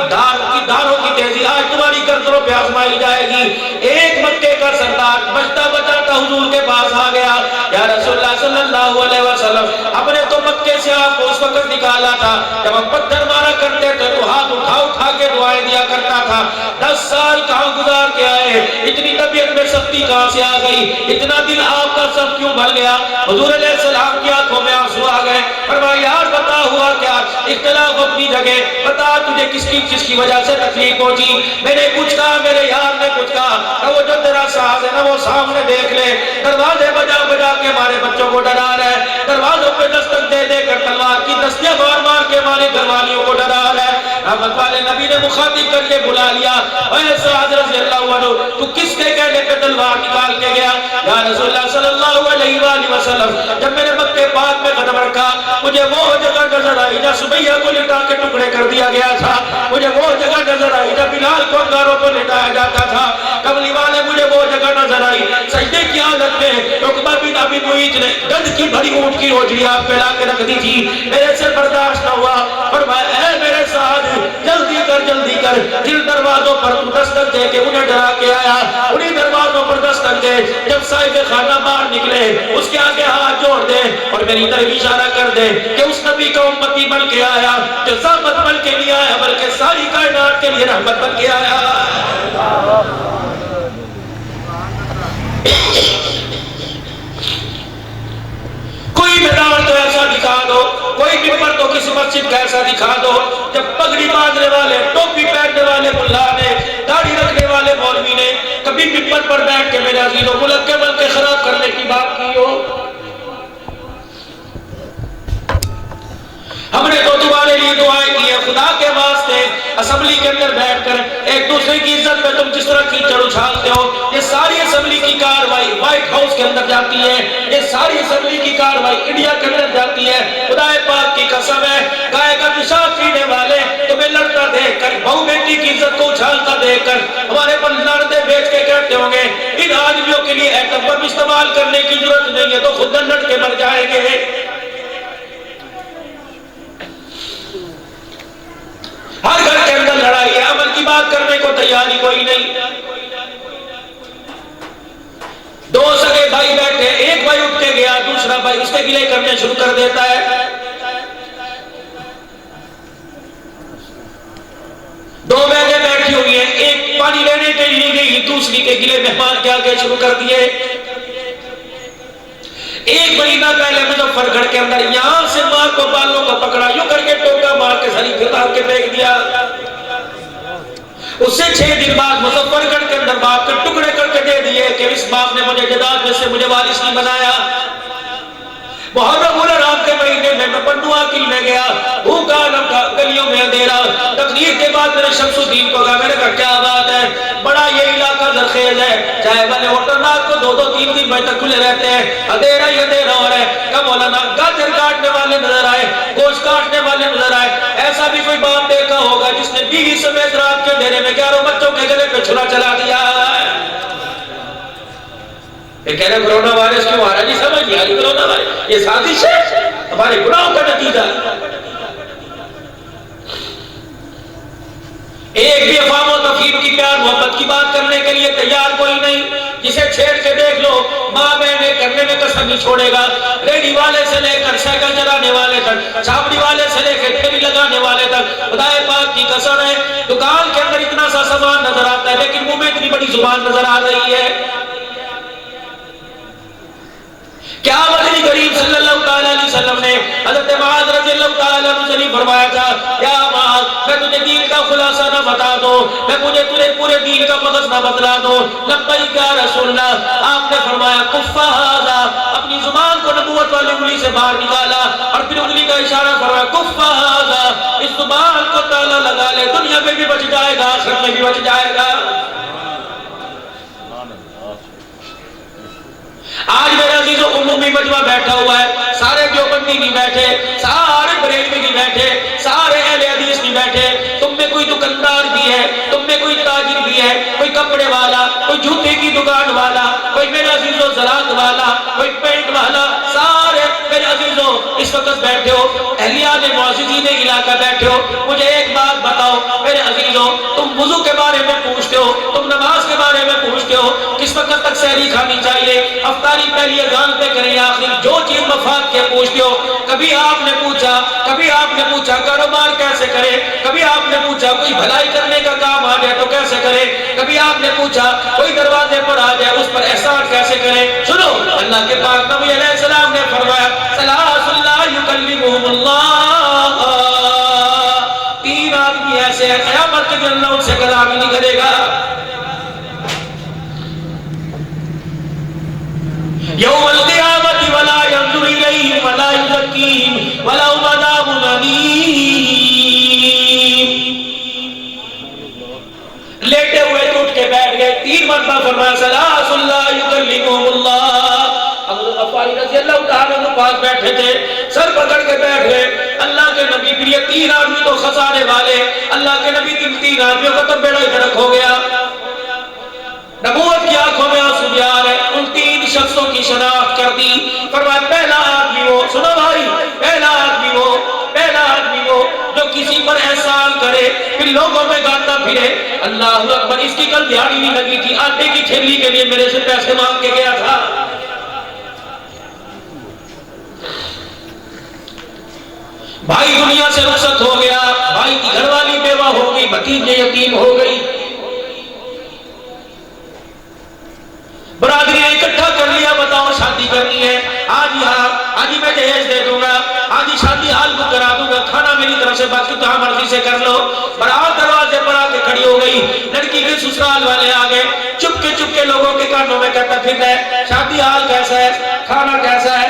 دھاروں کی تیزی آج تمہاری گردنوں پہ آزمائی جائے گی. ایک مکے کا سردار بچتا بچاتا حضور کے پاس آ گیا. یا رسول اللہ صلی اللہ علیہ وسلم, ہم نے تو مکے سے آپ کو اس وقت نکالا تھا جب ہم پتھر مارا کرتے تھے تو ہاتھ اٹھا کے دعائیں دیا کرتا تھا. 10 سال کہاں گزار کے آئے, اتنی طبیعت میں سختی کہاں سے آ گئی, اتنا دل آپ کا سب کیوں بھر گیا؟ حضور علیہ السلام کی آنکھوں میں آنسو آ گئے. فرمایا یار بتا ہوا کیا؟ اختلاف اپنی جگہ, بتا تجھے کس کی وجہ سے تکلیف پہنچی. میں نے کچھ کہا, میرے یار نے کچھ کہا, کہ وہ جو تیرا ساز ہے نا وہ سامنے دیکھ لے, دروازے بجا بجا کے ہمارے بچوں کو ڈرا رہا ہے, دروازوں پہ دستک دے دے کر تلوار کی دستیاں مار مار کے ہمارے گھر والیوں کو ڈرا رہا ہے. رحمت والے نبی نے مخاطب کر کے بلا لیا, اے سعد رضی اللہ عنہ, تو کس کے کہنے پہ تلوار نکال کے گیا؟ یا رسول اللہ صلی اللہ علیہ وآلہ وسلم, جب میں نے مکہ پاک میں قدم رکھا مجھے وہ جگہ نظر آئی جہاں سمیہ کو لٹا کے ٹکڑے کر دیا گیا تھا, مجھے وہ جگہ نظر آئی جہاں بلال کو انگاروں پر لٹایا جاتا تھا, کملی والے مجھے وہ جگہ نظر آئی سجدے کی حالت میں عقبہ بن ابی معیط نے گند کی بھری اونٹ کی روجڑی آپ پہ لا کے رکھ دی تھی. میرے سے برداشت نہ ہوا. فرمایا اے میرے ساتھ جلدی کر, جن دروازوں پر تو دستک دے کے انہیں ڈرا کے آیا انہی دروازوں پر دستک دے. جب صاحب خانہ باہر نکلے اس کے آگے ہاتھ جوڑ دے اور میری طرف اشارہ کر دے کہ اس نبی کا امتی بن کے آیا جو زحمت بن کے نہیں آیا بلکہ ساری کائنات کے لیے رحمت بن کے آیا. کوئی میدان تو ایسا دکھا دو, کوئی ممبر تو کسی مسجد کا ایسا دکھا دو جب پگڑی باندھنے والے, ٹوپی پہننے والے ملا نے, داڑھی رکھنے والے مولوی نے کبھی ممبر پر بیٹھ کے میرے عزیزوں ملک کے ملک خراب کرنے کی بات کی ہو. ہم نے تو تمہارے لیے دعائیں کی ہے, خدا کے واسطے اسمبلی کے اندر بیٹھ کر ایک دوسرے کی عزت میں تم جس طرح کیچڑ اچھالتے ہو, یہ ساری اسمبلی کی کاروائی وائٹ ہاؤس کے اندر جاتی ہے, یہ ساری اسمبلی کی کاروائی انڈیا کے اندر جاتی ہے. خدا پاک کی قسم ہے, گائے کا پیشاب پینے والے تمہیں لڑتا دیکھ کر, بہو بیٹی کی عزت کو اچھالتا دیکھ کر ہمارے پر لڑتے بیچ کے کہتے ہوں گے ان آدمیوں کے لیے ایٹم بم استعمال کرنے کی ضرورت نہیں ہے, تو خود لڑ کے مر جائیں گے. ہر گھر کے اندر لڑائی ہے, عمل کی بات کرنے کو تیاری کوئی نہیں. دو سگے بھائی بیٹھے, ایک بھائی اٹھ کے گیا, دوسرا بھائی اس کے گلے کرنے شروع کر دیتا ہے. دو بہنیں بیٹھی ہوئی ہیں, ایک پانی لینے کے لیے گئی, دوسری کے گلے مہمان کے آگے شروع کر دیے. ایک مہینہ پہلے مظفر گڑھ کے اندر یہاں سے ماں کو بالوں کو پکڑا, یوں کر کے ٹوکا مار کے ساری گھتار کے پھینک دیا. اس سے 6 دن بعد مظفر گڑھ کے اندر باپ کے ٹکڑے کر کے دے دیے کہ اس باپ نے مجھے جداد میں سے مجھے وارث نہیں بنایا. محرم الحرام کے مہینے میں پنڈوا کل میں گیا, بھوکا ننگا, گلیوں میں اندھیرا. تقریر کے بعد میں نے شمس الدین کو کہا, میں نے کہا کیا بات ہے؟ بڑا یہ علاقہ زرخیز ہے, چاہے والے ہوٹل رات کو 2-3 دن بجے تک کھلے رہتے ہیں, اندھیرا ہی اندھیرا ہو رہا ہے. کب مولانا گاجر کاٹنے والے نظر آئے, گوشت کاٹنے والے نظر آئے. ایسا بھی کوئی باپ دیکھا ہوگا جس نے بیوی سمیت رات کے اندھیرے میں 11 بچوں کے گلے پہ چھلا چلا دیا. یہ کہہ رہے کرونا وائرس کیوں آ رہا ہے؟ نہیں سمجھ نہیں آ رہی کرونا وائرس, یہ سازش ہے, ہمارے گناہوں کا نتیجہ. ایک بھی افہام و تفہیم کی پیار محبت کی بات کرنے کے لیے تیار کوئی نہیں. جسے چھیڑ کے دیکھ لو ماں بہنیں کرنے میں قسم نہیں چھوڑے گا. ریڈی والے سے لے کر سائیکل چلانے والے تک, چھاپڑی والے سے لے کر ٹھیلی لگانے والے تک, خدا پاک کی قسم ہے دکان کے اندر اتنا سا سامان نظر آتا ہے لیکن منہ میں اتنی بڑی زبان نظر آ رہی ہے. کیا مدنی کریم صلی اللہ علیہ وسلم نے حضرت معاذ رضی اللہ تعالیٰ عنہ سے فرمایا تھا, یا معاذ میں تجھے دین کا خلاصہ نہ بتا دوں, میں مجھے تجھے پورے دین کا مغز نہ بتلا دوں؟ لبیک یا رسول اللہ. آپ نے فرمایا کف ھذا, اپنی زبان کو نبوت والی انگلی سے باہر نکالا اور پھر انگلی کا اشارہ فرمایا کف ھذا, اس زبان کو تالا لگا لے, دنیا میں بھی بچ جائے گا, آخرت میں بھی بچ جائے گا. آج میرے عزیزوں عمومی مجمع بیٹھا ہوا ہے, سارے دیوبندی نہیں بیٹھے, سارے بریلوی نہیں بیٹھے, دکان والا، کوئی میرے عزیزو زراعت والا، کوئی پینٹ والا، سارے میرے عزیزو اس وقت بیٹھے ہو، اہلیان معززین علاقہ بیٹھے ہو، مجھے ایک بات بتاؤ میرے عزیزو، تم وضو کے بارے میں پوچھتے ہو، تم نماز کے بارے میں پوچھتے ہو، کس وقت تک سحری کھانی چاہیے، افطاری پہلی اذان پہ کریں یا آخری، جو چیز مفاد کے پوچھتے ہو، کبھی آپ نے پوچھا کاروبار کیسے کرے، کبھی آپ نے پوچھا کوئی بھلائی کرنے کا کام آ جائے تو کیسے کرے، کبھی آپ نے پوچھا کوئی دروازے پر آ جائے اس پر احسان کیسے کرے۔ سنو اللہ کے پاک نبی علیہ السلام نے فرمایا ثلاث لا یکلمہم اللہ، تین آدمی ایسے ہیں قیامت کے دن اللہ ان سے کلام ہی نہیں کرے گا۔ یوم القیامت ولا ینظر الیہم ولا یزکیہم ولہم عذاب الیم۔ لیٹے ہوئے تو اٹھ کے بیٹھ گئے، تین مرتبہ فرمایا ثلاث لا یکلمہم اللہ۔ حضرت غفاری رضی اللہ تعالیٰ عنہ پاس بیٹھے تھے، سر پکڑ کے بیٹھ گئے، اللہ کے نبی پھر یہ تین آدمی تو خسارے والے، اللہ کے نبی تین آدمیوں کا تو بیڑا گرک ہو گیا۔ نبوت کی آنکھوں میں آنسو بھی آ رہے، ان تین شخصوں کی شناخت کر دی، فرمایا پہلا آدمی وہ، سنو بھائی، پہلا آدمی وہ جو کسی پر احسان کرے پھر لوگوں میں گاتا پھرے، اللہ اکبر، اس کی کل دیہڑی نہیں لگی تھی، آٹے کی تھیلی کے لیے میرے سے پیسے مانگ کے گیا تھا۔ بھائی دنیا سے رخصت ہو گیا، بھائی کی گھر والی بیوہ ہو گئی، بھتیجے یتیم ہو گئی، برادری نے اکٹھا کر لیا، بتاؤ شادی کرنی ہے، آج ہی میں جہیز دے دوں گا، آج ہی شادی حال کو کرا دوں گا، کھانا میری طرف سے باقی تو مرضی سے کر لو۔ برات دروازے پر آ کے کھڑی ہو گئی، لڑکی کے سسرال والے آ گئے، چپ کے لوگوں کے کانوں میں کہتا پھر ہے شادی حال کیسا ہے، کھانا کیسا ہے،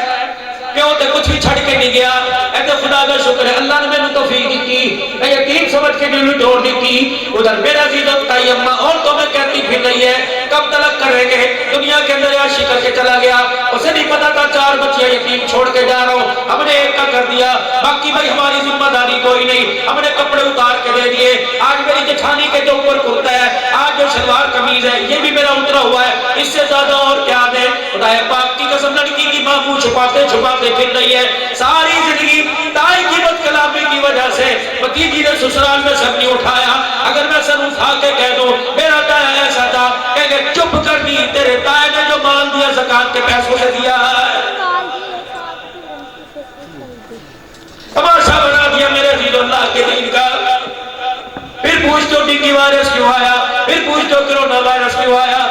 کیوں تے کچھ بھی چھڑ کے نہیں گیا، اے خدا کا شکر ہے اللہ نے میں توفیق دی، میں یقین سمجھ کے دل توڑ دی تھی۔ ادھر میرا عزیز بتائی اماں اور تو میں کہتی پھر رہی ہے کب تلک کریں گے، دنیا کے اندر عیاشی کر کے چلا گیا، اسے نہیں پتا تھا 4 بچیاں یتیم چھوڑ کے جا رہا ہوں، ہم نے ایک کا کر دیا، باقی بھائی ہماری ذمہ داری کوئی نہیں، ہم نے کپڑے اتار کے دے دیے، آج میری جٹھانی کے جو اوپر کرتا ہے، آج جو شلوار قمیض ہے یہ بھی میرا اترا ہوا ہے، اس سے زیادہ اور کیا دے۔ خدا پاک کی قسم لڑکی کی ماں منہ چھپاتے پھر رہی ہے، ساری زندگی دائی کی بد کلامی کی وجہ سے بھتیجی نے سسرال میں سر نہیں اٹھایا، اگر میں سر اٹھا کے کہہ دوں میرا دایا ایسا تھا، کہہ کہ چپ کر دی، تیرے دائے نے جو مال دیا زکاة کے پیسوں سے دیا ہے، تماشا بنا دیا میرے عزیز اللہ کے دین کا۔ پھر پوچھتے ہو ڈینگی وائرس کیوں آیا، پھر پوچھتے ہو کرونا وائرس کیوں آیا۔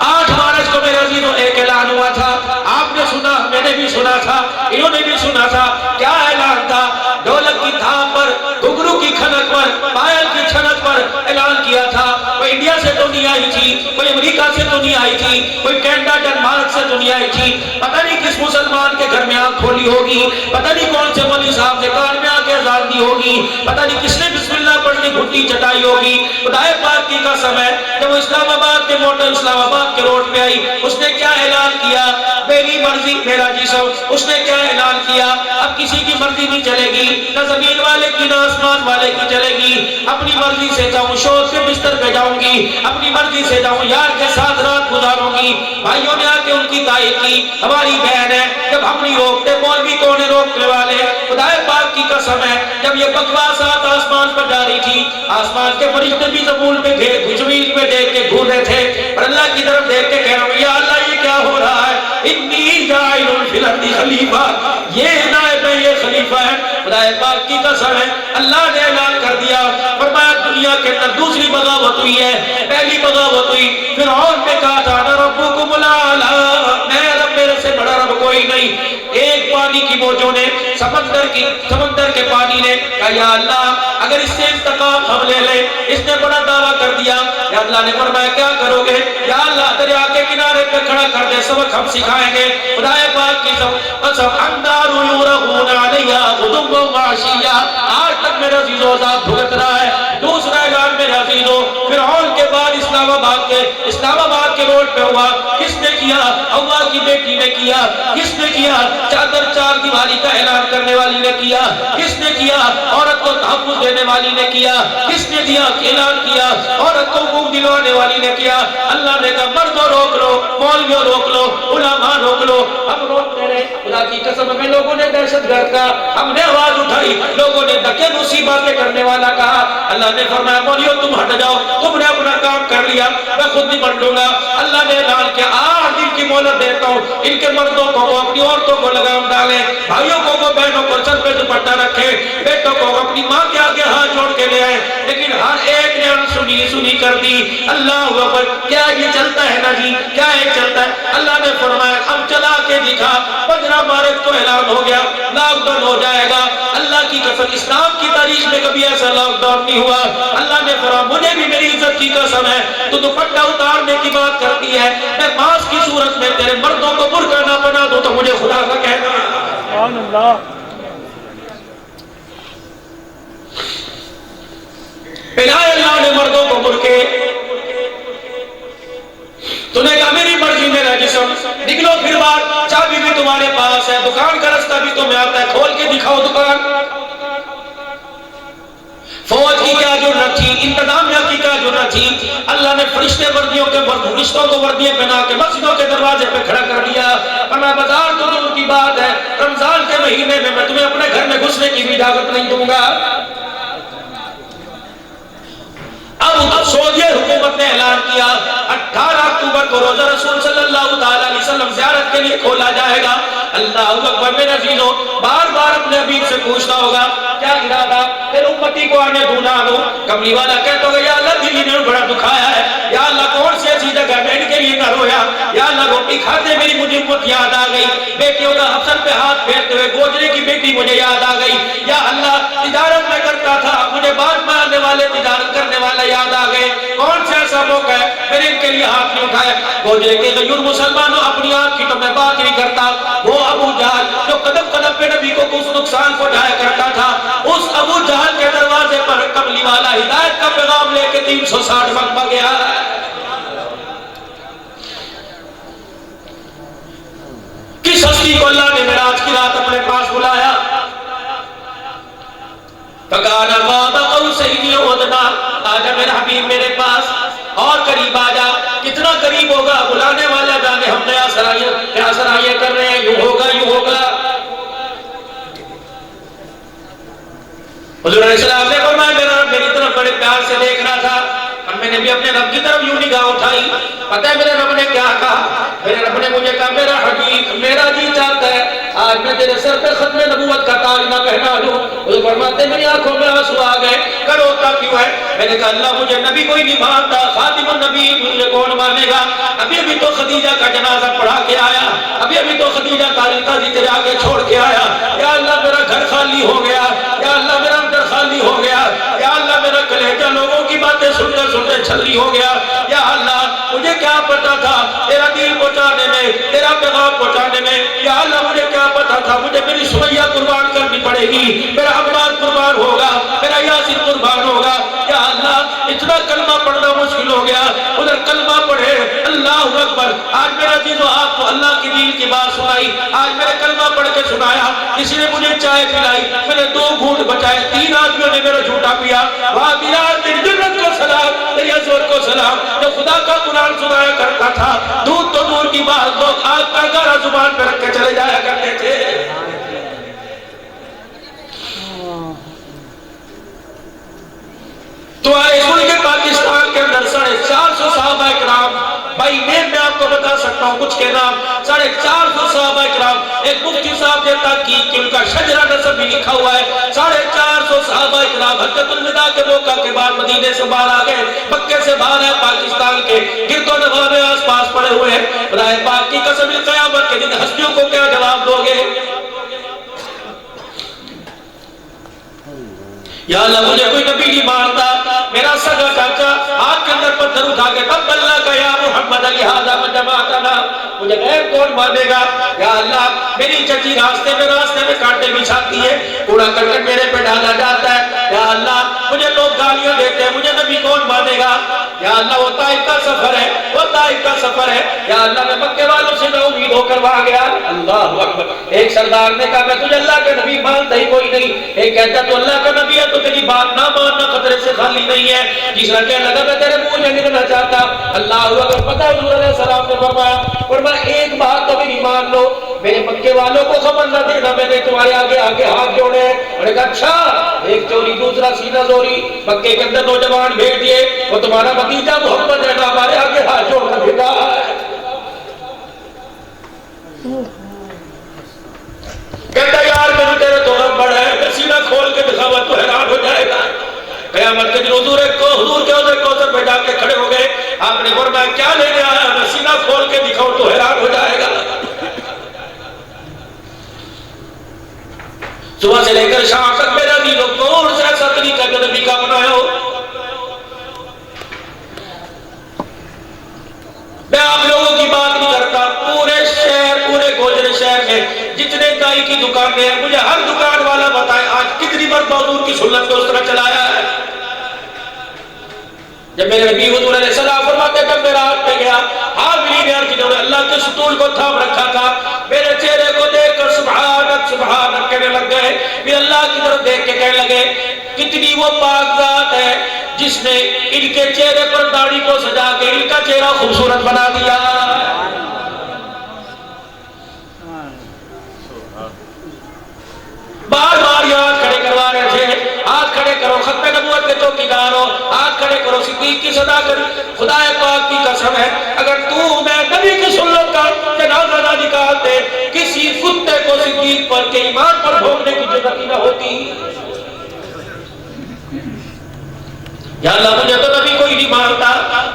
8 مارچ کو میرے عزیزوں ایک اعلان ہوا تھا، آپ نے سنا، میں نے بھی سنا تھا، انہوں نے بھی سنا تھا، کیا اعلان تھا؟ ڈھولک کی تھام پر، گھنگرو کی کھنک پر، پائل کی چھنک پر اعلان کیا تھا، کوئی انڈیا سے تو نہیں آئی تھی، کوئی امریکہ سے تو نہیں آئی تھی، کوئی کینیڈا ڈنمارک سے تو نہیں آئی تھی، پتہ نہیں کس مسلمان کے گھر میں آنکھ کھولی ہوگی، پتہ نہیں کون سے مولوی صاحب نے کان میں آ کے اذان دی ہوگی، پتہ نہیں کس نے بسم اللہ پڑھنی گھٹی چٹائی ہوگی۔ خدائے پاک کی قسم ہے جب وہ اسلام آباد کے موٹر اسلام آباد کے روڈ پہ آئی، اس نے کیا اعلان کیا؟ میری مرضی میرا جسم، اس نے کیا اعلان کیا؟ اب کسی کی مرضی نہیں چلے گی، نہ زمین والے کی نہ آسمان والے کی چلے گی، اپنی مرضی سے جاؤں شوق کے بستر پہ جاؤں گی، اپنی مرضی سے جاؤں یار کے ساتھ رات گزاروں گی۔ بھائیوں نے آ کے ان کی تائید کی، ہماری بہن ہے، جب ہم نہیں روکتے مولوی کون ہے روکنے والے؟ خدائے پاک کی قسم ہے جب یہ بکواسات آسمان پر جاری تھی، آسمان کے فرشتے بھی زمین پہ زمین میں دیکھ کے گھور رہے تھے، اور اللہ کی طرف دیکھ کے کہہ رہا ہوں یا اللہ یہ کیا ہو رہا ہے؟ انی جاعل فی الارض خلیفہ، یہ نائب ہے، یہ خلیفہ ہے۔ خدائے پاک کی قسم ہے اللہ نے اعلان کر دیا، فرمایا دنیا کے اندر دوسری بغاوت ہوئی ہے، پہلی بغاوت ہوئی فرعون نے کہا تھا انا ربکم الاعلی، میں رب، میرے سے بڑا رب کوئی نہیں۔ ایک پانی کی موجوں نے سمندر کے پانی نے کہا یا اللہ اگر اس سے انتقام ہم لے لیں، اس نے بڑا دعویٰ کر دیا، یا اللہ نے فرمایا کیا کرو گے؟ یا اللہ دریا کے کنارے پہ کھڑا کر دے، سبق ہم سکھائیں گے۔ خدائے پاک کی قسم اندار یورغون علیہا غدوا وعشیا، آج تک میرا عزیزو عذاب بھگت رہا ہے۔ دوسرا اعلان میرا عزیزو فرعون کے بعد اسلام آباد کے روڈ پہ ہوا، کس نے کیا؟ ہوا کی بیٹی نے کیا۔ کس نے کیا؟ چادر چار دیواری کا اعلان کرنے والی نے کیا۔ کس نے کیا؟ عورت کو تحفظ دینے والی نے کیا۔ کس نے دیا؟ اعلان کیا۔ عورت کو منہ دلوانے والی نے کیا۔ اللہ نے کہا مردوں روک لو، مولویوں روک لو، علماء روک لو۔ ہم روکتے رہے، خدا کی قسم ہمیں لوگوں نے دہشت گرد کہا، ہم نے آواز اٹھائی، لوگوں نے دکے مصیبتیں کرنے والا کہا۔ اللہ نے فرمایا مولیو تم ہٹ جاؤ، تم نے اپنا کام کر لیا، میں خود نہیں بن لوں گا۔ اللہ نے اعلان کیا 8 دن کی مہلت دیتا ہوں، ان کے مردوں کو وہ اپنی عورتوں کو لگام ڈالیں، بھائیوں کو وہ بہنوں کو سر پہ دوپٹہ رکھے، بیٹوں کو اپنی ماں کے آگے ہاتھ جوڑ کے لے آئے، لیکن ہر ایک نے سنی کر دی۔ اللہ اکبر، کیا یہ چلتا ہے نا جی، کیا یہ چلتا ہے؟ اللہ نے فرمایا اب چلا کے دکھا، 15 مارچ کو اعلان ہو گیا لاک ڈاؤن ہو جائے گا۔ اللہ کی قسم اسلام کی تاریخ میں کبھی ایسا لاک ڈاؤن نہیں ہوا۔ اللہ نے فرمایا مجھے بھی میری عزت کی قسم ہے، تو دوپٹہ اتارنے کی بات کرتی ہے، میں ماس کی صورت میں تیرے مردوں کو برقع نہ بنا دوں تو مجھے خدا کا کہنا ہے۔ سبحان اللہ۔ پہنائے اللہ نے مردوں کو برقعے، تو نے کہا میری مرضی میرا جسم، نکلو پھر بات، چابی بھی تمہارے پاس ہے، دکان کا رستہ بھی تمہیں آتا ہے، کھول کے دکھاؤ دکان۔ فوج کی کیا ضرورت تھی، انتظامیہ کی کیا ضرورت تھی؟ اللہ نے فرشتے وردیوں کے فرشتوں کو وردیاں پہنا کے مسجدوں کے دروازے پہ کھڑا کر دیا، اور میں بازار تو دور کی بات ہے، رمضان کے مہینے میں میں تمہیں اپنے گھر میں گھسنے کی بھی اجازت نہیں دوں گا۔ اب سعودی حکومت نے اعلان کیا 18 اکتوبر کو روزہ رسول صلی اللہ علیہ وسلم زیارت کے لیے کھولا جائے گا۔ اللہ اکبر، میرے عزیزو بار بار اپنے حبیب سے پوچھتا ہوگا کیا ارادہ، پھر امتی کو آنے دوں نہ دوں؟ کملی والا کہتا ہوگا یا اللہ دل نے بڑا دکھایا ہے، یا اللہ کون سی ایسی جگہ بیٹھ کے لیے نہ رویا، یا اللہ روٹی کھاتے میری مجھے امت یاد آ گئی، بیٹیوں کا افسر پہ ہاتھ پھیرتے ہوئے گوجرے کی بیٹی مجھے یاد آ گئی، یا اللہ تجارت میں کرتا تھا مجھے بعد میں آنے والے تجارت کرنے والے یاد آ گئے، کون سے ایسا موقع ہے میرے ان کے لیے ہاتھ نہیں اٹھائے۔ گوجرے کے غیور مسلمانوں اپنی آنکھ کی تو میں بات نہیں کرتا، وہ ابو جہل جو قدم قدم پہ نبی کو کچھ نقصان پہنچایا کرتا تھا، اس ابو جہل کے دروازے پر کملی والا ہدایت کا پیغام لے کے 360 مرتبہ گیا ہے۔ کس ہستی کو اللہ نے معراج کی رات اپنے پاس بلایا؟ فَقَالَ قَابَ قَوْسَيْنِ أَوْ أَدْنَىٰ، آجا میرا حبیب میرے پاس اور قریب آجا۔ کتنا قریب ہوگا بلانے والا جانے، ہم نیا سرائیہ کر رہے ہیں، یوں ہوگا یوں ہوگا۔ حضور علیہ السلام نے فرمایا میرا رب میری طرف بڑے پیار سے دیکھ رہا تھا، اور میں نے بھی اپنے رب کی طرف یوں نگاہ اٹھائی، پتہ ہے میرے رب نے کیا کہا؟ میرے رب نے مجھے کہا میرا حبیب میرا جی چاہتا ہے آج میں تیرے سر پہ ختم نبوت کا تاج نہ پہنا دوں۔ وہ فرماتے میری آنکھوں میں آنسو آ گئے، کروتا کیوں ہے؟ میں نے کہا اللہ مجھے نبی کوئی نہیں مانتا، خاتم النبی مجھے کون مانے گا؟ ابھی تو خدیجہ کا جنازہ پڑھا کے آیا، ابھی تو خدیجہ تاریخی تیرے آگے چھوڑ کے آیا، یا اللہ میرا گھر خالی ہو گیا، یا اللہ میرا اندر خالی ہو گیا، یا اللہ میرا کلیجہ لوگوں کی باتیں سنتے سنتے چھلنی ہو گیا، یا اللہ مجھے کیا پتا تھا تیرا دین پہنچانے میں، تیرا پیغام پہنچانے میں، یا اللہ مجھے کیا پتا تھا مجھے میری سمیہ قربان کرنی پڑے گی، میرا عباس قربان ہوگا، میرا یاسین قربان ہوگا، یا اللہ اتنا کلمہ پڑھنا مشکل ہو گیا، ادھر کلمہ پڑھے اللہ اکبر۔ آج میرا عزیزو آپ کو اللہ کی دین کی بات سنائی، آج میرے کلمہ پڑھ کے سنایا، کسی نے مجھے چائے پلائی، میں نے 2 گھونٹ بچائے، 3 آدمیوں نے میرا جھوٹا پیا، وہاں بلال تیری جنت کو سلام، تیری عزور کو سلام، جو خدا کا قرآن سنایا کرتا تھا، دودھ تو دور کی بات لوگ آگ کا گارا زبان پہ رکھ کے چلے جایا کرتے تھے۔ تو آئے ملک پاکستان کے اندر 450 صحابہ اکرام، بھائی میں آپ کو بتا سکتا ہوں کچھ کے نام، 450 صحابہ اکرام، ایک مفتی صاحب نے تحقیق کی ان کا شجرہ نسب بھی لکھا ہوا ہے، 450 صحابہ اکرام حجۃ الوداع کے موقع کے بعد مدینے سے باہر آ گئے، مکے سے باہر ہے، پاکستان کے گرد و نواح میں آس پاس پڑے ہوئے ہیں۔ خدائے پاک کی قسم قیامت کے دن ہستیوں کو کیا جواب دو گے؟ یا اللہ مجھے کوئی نبی نہیں مانتا، میرا سگا چاچا آنکھ کے اندر پتھر اٹھا کے تب اللہ کا یا محمد علی حاضر میں جماعتنا، مجھے غیر کون مانے گا؟ یا اللہ میری چچی راستے میں کانٹے بچھاتی ہے، کوڑا کرکٹ میرے پہ ڈالا جاتا ہے، یا اللہ مجھے لوگ گالیاں دیتے ہیں، مجھے نبی کون مانے گا؟ یا اللہ وہ طائف کا سفر ہے، یا اللہ میں مکے والے دو کروا گیا. اللہ اکبر. ایک سردار نے کہا میں تجھے اللہ کے نبی مانتا ہی کوئی نہیں. ایک کہتا تو اللہ کا نبی ہے تو تیری بات نہ ماننا خطرے سے خالی نہیں ہے. تیسرا کہنے لگا میں تیرے منہ سے نکلنا چاہتا. اللہ اکبر. پتہ ہے حضور علیہ السلام نے فرمایا ایک بات تو میری مان لو, میرے مکے والوں کو خبر نہ دینا میں نے تمہارے آگے آگے ہاتھ جوڑے ہیں. میں نے کہا اچھا. ایک چوری دوسرا سینہ زوری. مکے کے اندر نوجوان بھیج دیے, وہ تمہارا بھتیجا محمد ہے نا ہمارے آگے ہاتھ جوڑ کر بھیجا ہے. کہتا یار میں تیرے تو رب بڑا ہے, میں سینہ کھول کے دکھاوا تو حیران ہو جائے گا. قیامت کے دن حضور کے حوض کوثر پہ جا کے کھڑے ہو گئے. آپ نے فرمایا کیا لینے آیا, میں سینہ کھول کے دکھاؤں تو حیران ہو جائے گا. صبح سے لے کر شام تک میرا دینوں کون سا ایسا طریقہ جو نبی کا بنایا ہو. میں آپ لوگوں کی بات نہیں کرتا, پورے شہر پورے گوجر شہر میں جتنے دائی کی دکانیں ہیں مجھے ہر دکان والا بتائے آج کتنی مرتبہ حضور کی سنت کو اس طرح چلایا ہے. جب میرے نبی حضور علیہ السلام فرماتے جب میرا ہاتھ پہ گیا حاضرین عرض جنہوں نے اللہ کے ستون کو تھام رکھا تھا میرے چہرے کو دیکھ کر سبحانک سبحانک کہنے لگ گئے. پھر اللہ کی طرف دیکھ کے کہنے لگے کتنی وہ پاک ذات ہے جس نے ان کے چہرے پر داڑھی کو سجا کے ان کا چہرہ خوبصورت بنا دیا. بار بار یہ ہاتھ کھڑے کروا رہے تھے. ہاتھ کھڑے کرو ختم نبوت کے چوکیدار ہو, ہاتھ کھڑے کرو صدیق کی صدا کر. خدا پاک کی قسم ہے اگر تو میں نبی کی سنت کا جنازہ نہ نکالتے کسی کتے کو صدیق پر کے ایمان پر بھونکنے کی جرات نہ ہوتی. یا اللہ مجھے تو نبی کوئی نہیں مانتا.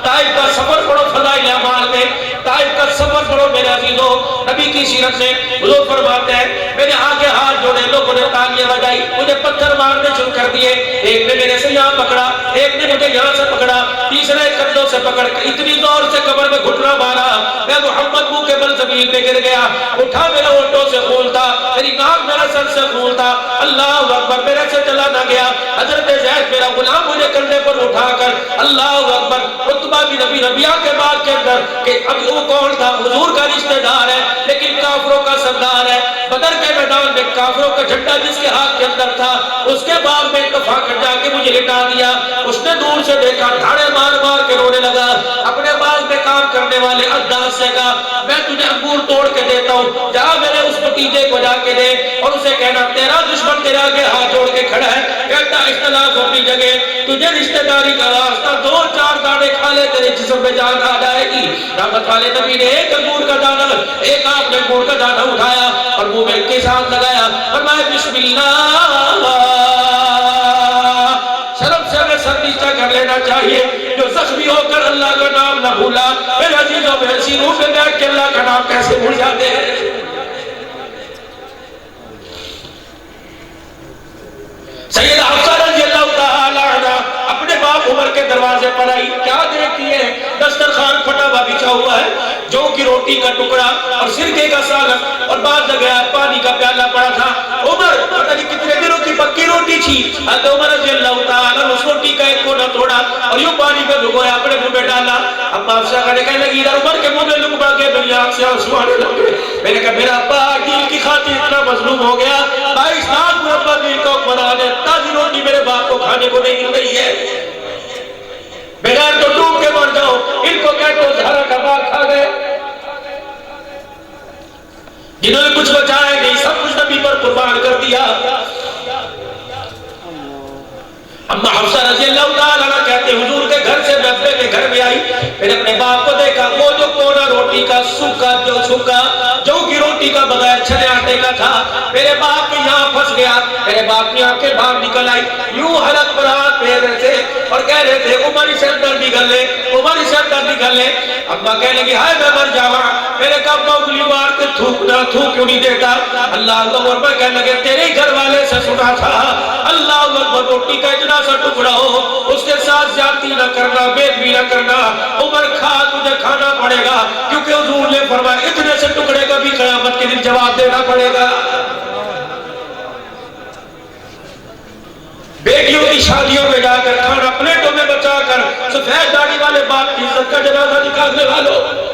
طائف کا سفر پڑھو فضائل اعمال میں, طائف کا سفر پڑھو میرے عزیزو. نبی کی سیرت سے حضور فرماتے ہیں میرے آگے ہاتھ جوڑے, لوگوں نے تالیاں بجائی, مجھے پتھر مارنے شروع کر دیے. ایک نے میرے سے یہاں پکڑا, ایک نے مجھے یہاں سے پکڑا, تیسرے کندھوں سے پکڑ کر اتنی زور سے کمر میں گھٹنا مارا میں محمد منہ کے بل زمین پہ گر گیا. اٹھا میرے ہونٹوں سے خون تھا, میری ناک میرا سر سے خون تھا. اللہ اکبر. میرے سے چلا نہ گیا. حضرت زید میرا غلام مجھے کندھے پر اٹھا کر اللہ اکبر. عتبہ بھی نبی ربیعہ کے بعد کے اندر کہ اب وہ کون تھا حضور کا رشتہ دار ہے لیکن کافروں کا سردار ہے. بدر کے میدان میں کافروں کا جھنڈا جس کے ہاتھ کے اندر تھا اس کے بعد میں اتفاق کر جا کے مجھے لٹا دیا. اس نے دور سے دیکھا, دھاڑے مار مار کے رونے لگا. اپنے بعد میں کام کرنے والے عداس سے کہا میں تجھے انگور توڑ کے دیتا ہوں, جا میرے اس بھتیجے کو جا کے دے اور اسے کہنا تیرا دشمن تیرے آگے ہاتھ جوڑ کے کھڑا ہے. کہتا اختلاف اپنی جگہ, تجھے رشتہ داری کا راستہ 2-4 دانے کھا لے تیرے جسم میں جان آ جائے گی. رحمت والے نبی نے ایک انگور کا دانہ, ایک آپ نے انگور کا دانہ اٹھایا اور منہ میں کے ساتھ لگایا, فرمایا بسم اللہ. شرم سے ہمیں سر نیچا کر لینا چاہیے. جو زخمی ہو کر اللہ کا نام نہ بھولا میرے عزیزوں میں ایسی روح میں بیٹھ کے اللہ کا نام کیسے بھول جاتے ہیں. سیدہ حفصہ رضی اللہ تعالی عنہ اپنے باپ عمر کے دروازے پر آئی. کیا دیکھتی ہے؟ دسترخوان پھٹا ہوا بچھا ہوا ہے, جو کی روٹی کا ٹکڑا اور سرکے کا سالن اور بعد جگہ پانی کا پیالہ پڑا تھا. عمر پتہ نہیں کتنے دنوں کی پکی روٹی تھی. حضرت عمر رضی اللہ تعالی عنہ اس روٹی کا ایک کونا توڑا اور یوں پانی میں بھگویا, اپنے منہ میں ڈالا. اب حفصہ کہنے لگی ادھر عمر کے منہ میں لقمہ کے میری آنکھ سے آنسو آنے لگے. میں نے کہا میرا ابا دین کی خاطر اتنا مظلوم ہو گیا, 22 سال محمد دین کو بنا دے, تازی روٹی میرے باپ کو کھانے کو نہیں مل رہی ہے. بغیر تو ڈوب کے مر جاؤ. ان کو کہتے ہو زہرا کا باغ کھا گئے. جنہوں نے کچھ بچایا نہیں سب کچھ نبی پر قربان کر دیا. اما حفصہ رضی اللہ تعالیٰ عنہ کہتے حضور کے گھر سے میں اپنے کے گھر میں آئی. میں نے اپنے باپ کو دیکھا, وہ جو کونا روٹی کا سوکھا جو کی روٹی کا بغیر چھنے آٹے کا تھا. میرے باپ کے یہاں پھنس گیا. میرے باپ کی آنکھیں باہر نکل آئی, یوں حلق پر ہاتھ پھیر رہے تھے اور کہہ رہے تھے عمر اسے اندر نکل لے, عمر اسے اندر نکل لے. اما کہنے لگی ہائے میں مر جاواں. میرے کہا ابا انگلی مار کے تھوکنا, تھوک کیوں نہیں دیتا؟ اللہ اکبر. میں کہنے لگے تیرے گھر والے سے سنا تھا اللہ اکبر روٹی کا اتنا سا ٹکڑا ہو اس کے ساتھ زیادتی نہ کرنا, بید بھی نہ کرنا. عمر کھا, تجھے کھانا پڑے گا کیونکہ حضور نے فرمایا اتنے سے ٹکڑے کا بھی قیامت کے دن جواب دینا پڑے گا. بیٹیوں کی شادیوں میں جا کر کھانا پلیٹوں میں بچا کر سفید داڑھی والے باپ کی عزت کا جنازہ نکالنے والوں.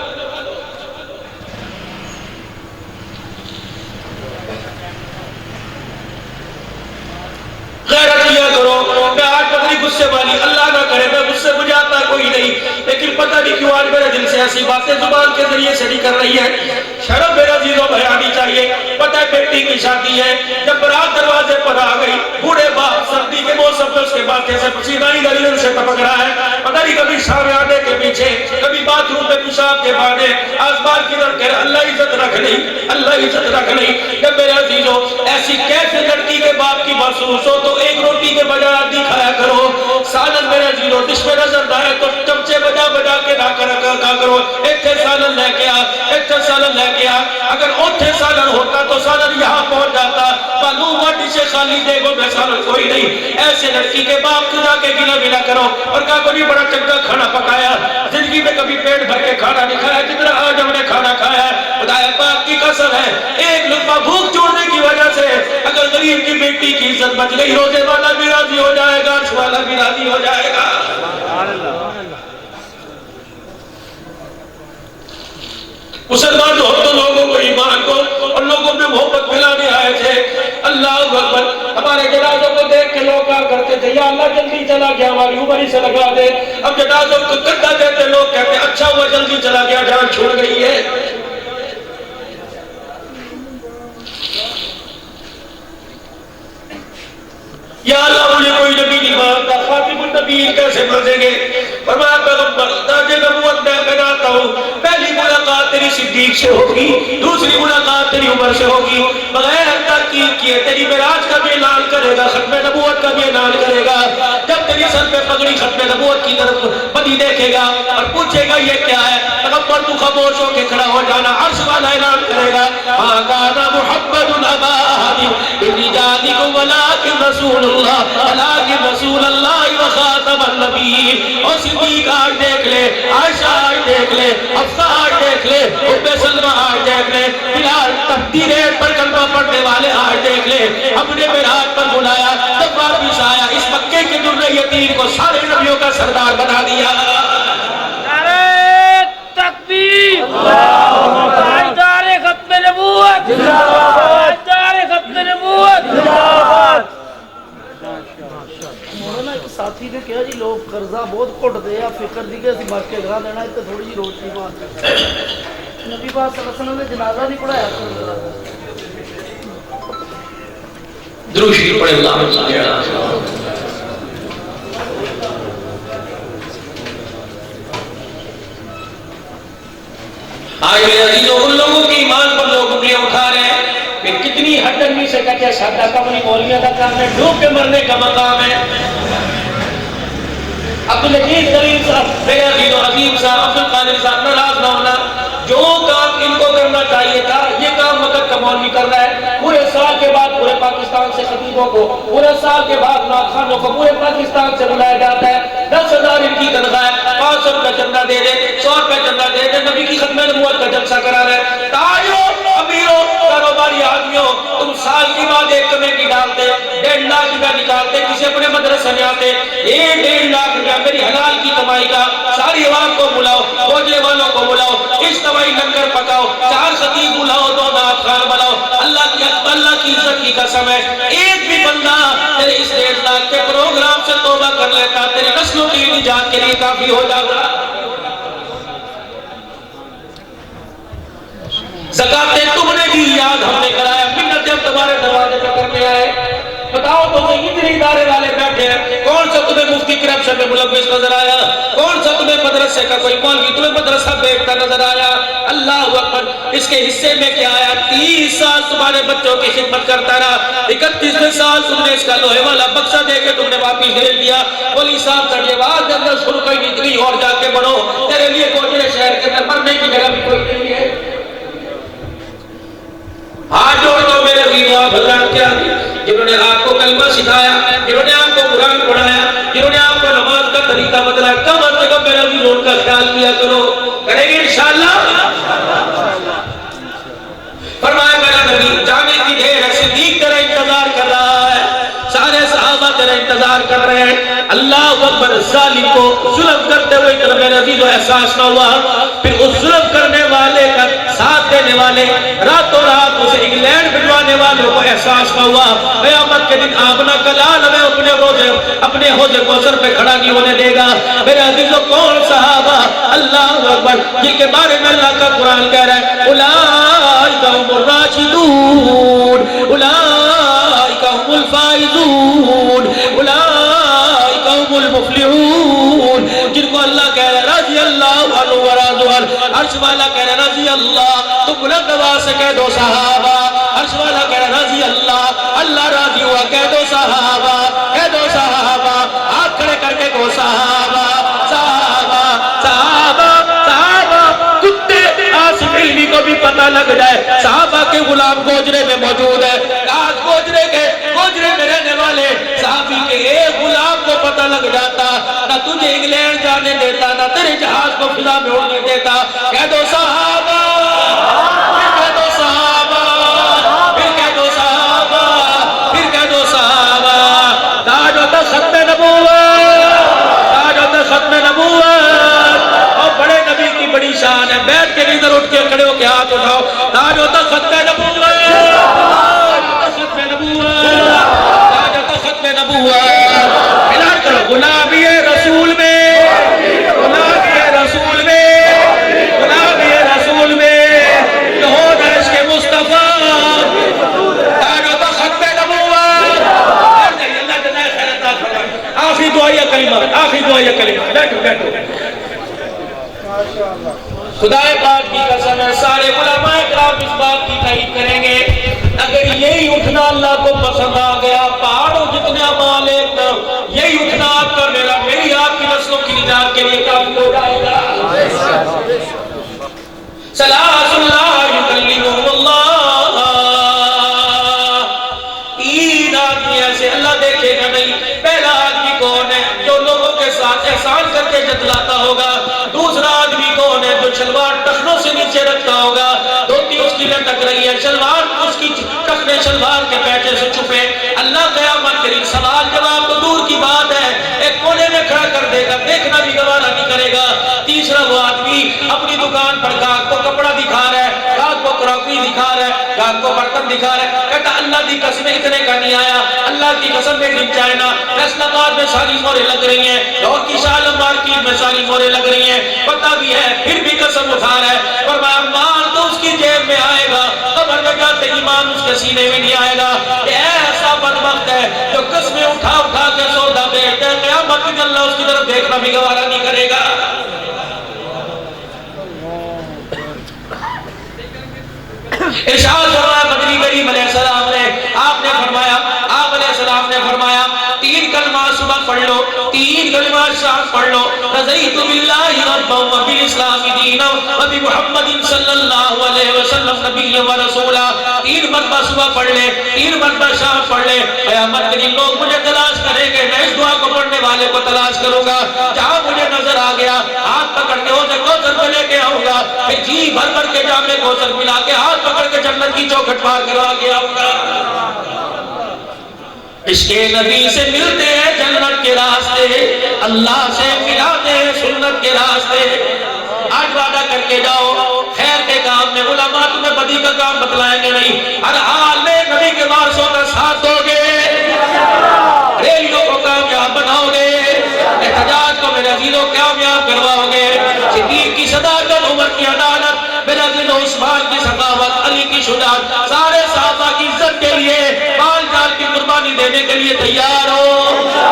کوئی نہیں، لیکن پتہ نہیں کیوں آج میرے دل سے ایسی باتیں زبان کے ذریعے سے نہیں کر رہی ہے. شرم میرا عزیزوں بھیانی چاہیے. پتہ ہے بیٹی کی شادی ہے، جب برات دروازے پر آ گئی، بوڑھے باپ سردی کے موسم میں اس کے ماتھے سے پسینہ ہی گردن سے ٹپک رہا ہے. پتہ نہیں کبھی شام آنے کے پیچھے، کبھی باتھ روم میں پیشاب کے بہانے، آسمان کی طرف کہہ رہا اللہ عزت رکھ نہیں، اللہ عزت رکھ نہیں. جب میرے عزیزوں ایسی کیسے لڑکی کے باپ کی محسوس ہو تو ایک روٹی کے بجائے آدھی کھایا کرو. سالن میرے عزیزوں ڈش میں نظر آئے تو چمچے بجا بجا کے نہ کھا کرو. ایک تھے سالن لے کے آ، ایک تھے سالن لے کے آ. اگر اوٹھے سالن ہوتا تو سالن یہاں پہنچ جاتا. معلوم ہوا ڈشے خالی دیگوں میں سالن کوئی نہیں. ایسے لڑکی کے باپ کو جا کے گلا ملا کرو اور کہا کوئی بڑا چنگا کھانا پکایا، زندگی میں کبھی پیٹ بھر کے کھانا نہیں کھایا جتنا آج ہم نے کھانا کھایا ہے. خدائے پاک کی قسم ہے ایک لقمہ بھوک چھوڑنے کی وجہ سے اگر غریب کی بیٹی کی عزت بچ گئی، روزے والا بھی راضی ہو جائے گا، عرش والا بھی راضی ہو جائے گا. مسلمان ہو تو لوگوں کو ایمان کو اور لوگوں میں محبت پھیلانے آئے تھے. اللہ اکبر. ہمارے جنازوں کو دیکھ کے لوگ کہا کرتے تھے یا اللہ جلدی چلا گیا ہماری عمر ہی سے لگا دے. اب جنازوں کو کندھا دیتے لوگ کہتے اچھا ہوا جلدی چلا گیا، جان چھوڑ گئی ہے. یا اللہ مجھے کوئی نبی نہیں مانتا، خاتم النبی کیسے مر دیں گے؟ فرمایا پیغمبر تاج نبوت میں بناتا ہوں، پہلی ملاقات تیری صدیق سے ہوگی، دوسری ملاقات تیری عمر سے ہوگی. بغیر تحقیق کیے تیری معراج کا بھی اعلان کرے گا، ختم نبوت کا بھی اعلان کرے گا. جب تیری سر پہ پگڑی ختم نبوت کی طرف بدی دیکھے گا اور پوچھے گا یہ کیا ہے، پیغمبر تو خاموش ہو کے کھڑا ہو جانا. عرش والا اعلان کرے گا ما کان محمد ابا احد من رجالکم ولکن رسول اللہ ولکن رسول اللہ وخاتم النبیین. اور صدیق آج دیکھ لے، عائشہ آج دیکھ لے، حفصہ آج دیکھ لے، ام سلمہ آج دیکھ لے، بلال تقدیر پر کلمہ پڑھنے والے آج دیکھ لے. ہم نے معراج پر بلایا، جب واپس آیا اس مکے کے در یتیم کو سارے نبیوں کا سردار بنا دیا. نعرہ تکبیر، تاجدار ختم نبوت، تاجدار ختم نبوت. مولانا ایک ساتھی نے کہا جی لوگ قرضہ بہت کٹ دے یا فکر دی کہ اسی مر کے گھر دینا ہے تو تھوڑی جی روٹی مار نبی پاک صلی اللہ علیہ وسلم نے جنازہ نہیں پڑھایا. درود شریف پڑھیں اللہم صلی اللہ علیہ وسلم. آج میرے عزیزوں ان لوگوں کی ایمان پر لوگ انگلیاں اٹھا رہے ہیں کہ کتنی ہڈنگی سے کہتے ہیں سادہ کمری مولیہ کا کام ہے، ڈوب کے مرنے کا مقام ہے. عبدالعزیز دلیل صاحب، میرے عزیزوں عظیم صاحب، عبدالقادر صاحب ناراض نہ ہونا، جو کام ان کو کرنا چاہیے تھا یہ کام وقت کا مولوی کر رہا ہے. پورے سال کے بعد پورے پاکستان سے خطیبوں کو، پورے سال کے بعد ناخوانوں کو پورے پاکستان سے بلایا جاتا ہے. 10,000 ان کی تنخواہ ہے، 500 روپے چندہ دے دے، 100 روپے چندہ دے دے، نبی کی ختم نبوت کا جلسہ کرا رہے ہیں. تاجروں، امیروں، کاروباری آدمیوں، تم سال کی بعد ایک کمیٹی ڈالتے، 1.5 لاکھ روپے نکالتے، کسی اپنے مدرسے میں آتے، 1.5 لاکھ روپے میری حلال کی کمائی کا، ساری عوام کو بلاؤ، فوجے والوں کو بلاؤ، اجتماعی لنگر پکاؤ، 4 خطیب بلاؤ، 2 نعت خوان بلاؤ. اللہ کی عزت کی قسم ہے ایک بھی بندہ تیرے اس 1.5 لاکھ کے پروگرام سے توبہ کر لیتا تیرے نسلوں کی نجات کے لیے کافی ہو جاتا. زکاتیں تم نے دی، یاد ہم نے کرایا، منت جب تمہارے دروازے پہ کرنے آئے. بتاؤ تو صحیح اتنے ادارے والے بیٹھے ہیں، کون سا تمہیں مفتی کرپشن میں ملوث نظر آیا؟ کون سا تمہیں مدرسے کا کوئی مولوی تمہیں مدرسہ بیچتا نظر آیا؟ اللہ اکبر. اس کے حصے میں کیا آیا؟ 30 سال تمہارے بچوں کی خدمت کرتا رہا، 31ویں سال تم نے اس کا لوہے والا بکسا دے کے تم نے واپس بھیج دیا. بولی صاحب کا یہ بات اندر شروع کوئی نکلی اور جا کے بڑھو، تیرے لیے کوجے شہر کے اندر مرنے کی جگہ بھی کوئی نہیں ہے. ہاتھ جوڑ دو میرے عزیزوں حضرات کے آگے، جنہوں نے آپ کو کلمہ سکھایا، جنہوں نے آپ کو قرآن پڑھایا، جنہوں نے آپ کو نماز کا طریقہ بتلایا، کم از کم میرے عزیزوں ان کا خیال کیا کرو. کریں گے انشاءاللہ؟ فرمایا میرا نبی جانے کی دیر ہے، صدیق تیرا انتظار کر رہا ہے، سارے صحابہ تیرا انتظار کر رہے ہیں. اللہ اکبر. ظالم کو ظلم کرتے ہوئے میرے عزیزوں احساس نہ ہوا، پھر اس ظلم کرنے والے کا ساتھ دینے کرنے والے راتوں رات اسے انگلینڈ بھجوانے والوں کو احساس ہوا قیامت کے دن آمنہ کا لال ہمیں اپنے حوض کوثر پہ کھڑا نہیں ہونے دے گا۔ میرے عزیزوں کون صحابہ اللہ اکبر جن کے بارے میں اللہ کا قرآن کہہ رہا ہے اولئک هم الراشدون اولئک هم الفائزون اولئک هم المفلحون، جن کو اللہ کہہ رہا ہے رضی اللہ عنہ ورضوا عنہ، عرش والا کہہ رہا ہے رضی اللہ، تو بلند آواز سے کہہ دو صحابہ، عرش والا کہہ رہا ہے رضی اللہ، اللہ راضی ہوا کہہ دو صحابہ، کہہ دو صحابہ، ہاتھ کھڑے کر کے کہو صحابہ صحابہ صحابہ صحابہ، کتے آصف علمی کو بھی پتہ لگ جائے صحابہ کے غلام گوجرے میں موجود ہے، آج گوجرے میں رہنے والے صحابی کے ایک غلام کو پتہ لگ جاتا، نہ تجھے انگلینڈ جانے دیتا نہ تیرے جہاز کو فضا میں اڑنے دیتا۔ کہہ دو صحابہ، پھر کہہ دو صحابہ، پھر کہہ دو صحابہ، پھر کہہ دو صحابہ۔ تاج و تخت ختم نبوت، تاج و تخت ختم نبوت، اور بڑے نبی کی بڑی شان ہے، بیٹھ کے ادھر اٹھ کے کھڑے ہو کے ہاتھ اٹھاؤ، تاج و تخت ختم نبوت، تاج و تخت ختم نبوت، تاج و تخت ختم نبوت۔ اعلان کرو غلامی رسول میں، غلامی رسول میں، غلامی رسول میں، جو ہو عشق مصطفیٰ، تاج و تخت ختم نبوت۔ اللہ جزائے خیر عطا فرمائے۔ آخری دعائیہ کلمہ، آخری دعائیہ کلمہ، بیٹھو بیٹھو۔ خدا پاک کی قسم ہے سارے علماء کرام اس بات کی تائید کریں گے اگر یہی اٹھنا اللہ کو پسند آ گیا پہاڑوں جتنے اعمال ایک یہی اٹھنا آپ کا میرا میری آپ کی نسلوں کی نجات کے لیے کافی ہو جائے گا۔ ثلاث لا یکلمہم اللہ، تین آدمی ایسے اللہ دیکھے گا نہیں۔ پہلا آدمی کون ہے؟ جو لوگوں کے ساتھ احسان کر کے جتلاتا ہوگا۔ دوسرا آدمی کون ہے؟ جو شلوار ٹخنوں سے نیچے رکھتا ہوگا، دھوتی اس کی لٹک رہی ہے، شلوار اس کی ٹخنے شلوار کے پیچھے سے چھپے۔ اللہ قیامت کے دن سوال جواب تو دور کی بات ہے، ایک کونے میں کھڑا کر دے گا، دیکھنا بھی گوارا نہیں کرے گا۔ تیسرا وہ آدمی اپنی دکان پر گاہک کو کپڑا دکھا رہا ہے، گاہک کو کراکری دکھا رہا ہے، گاہک کو برتن دکھا رہا ہے، کہتا اللہ کی قسم اتنے کا نہیں آیا، اللہ کی قسم میں دن چائنا اسلام آباد میں ساری مورے لگ رہی ہیں، لاہور کی شال مارکیٹ میں ساری مورے لگ رہی ہیں، پتہ بھی ہے پھر بھی قسم اٹھا رہا ہے، فرمایا مال تو اس کی جیب میں آئے گا، قبر میں جاتے ایمان اس کے سینے میں نہیں آئے گا۔ یہ ایسا بدبخت ہے جو قسمیں اٹھا اٹھا کے سودا بیچتا ہے، قیامت میں اللہ اس کی طرف دیکھنا بھی گوارا نہیں کرے گا۔ ارشاد فرمایا بدری کریم علیہ السلام نے، آپ نے فرمایا، آپ علیہ السلام نے فرمایا تین کلمات صبح پڑھ لو، تین کلمات شام پڑھ لو، رضیت باللہ ربا وبالاسلام دینا وبمحمد صلی اللہ علیہ وسلم نبی و رسولا۔ تین مرتبہ صبح پڑھ لے، تین مرتبہ شام پڑھ لے، قیامت کے دن لوگ مجھے تلاش کریں گے، میں اس دعا کو پڑھنے والے کو تلاش کروں گا، جہاں مجھے نظر آ گیا ہاتھ پکڑ کے اسے کوثر پہ لے کے آؤں گا، پھر جی بھر بھر کے جامع کوثر ملا کے ہاتھ پکڑ کے جنت کی چوکھٹ پار کروا کے آؤں گا۔ عشق نبی سے ملتے ہیں جنت کے راستے، اللہ سے ملاتے ہیں سنت کے راستے۔ آج وعدہ کر کے جاؤ خیر کے کام میں علماء تمہیں بدی کا کام بتلائیں گے نہیں، ہر حال میں نبی کے وارثوں کا ساتھ دو گے، ریلیوں کو کامیاب بناؤ گے، احتجاج کو میرے عزیزوں کامیاب کرواؤ گے، صدیق کی صداقت، عمر کی عدالت، میرے عزیزوں عثمان کی سخاوت، علی کی شجاعت، سارے صحابہ کی عزت کے لیے مال جان کی قربانی دینے کے لیے تیار ہو،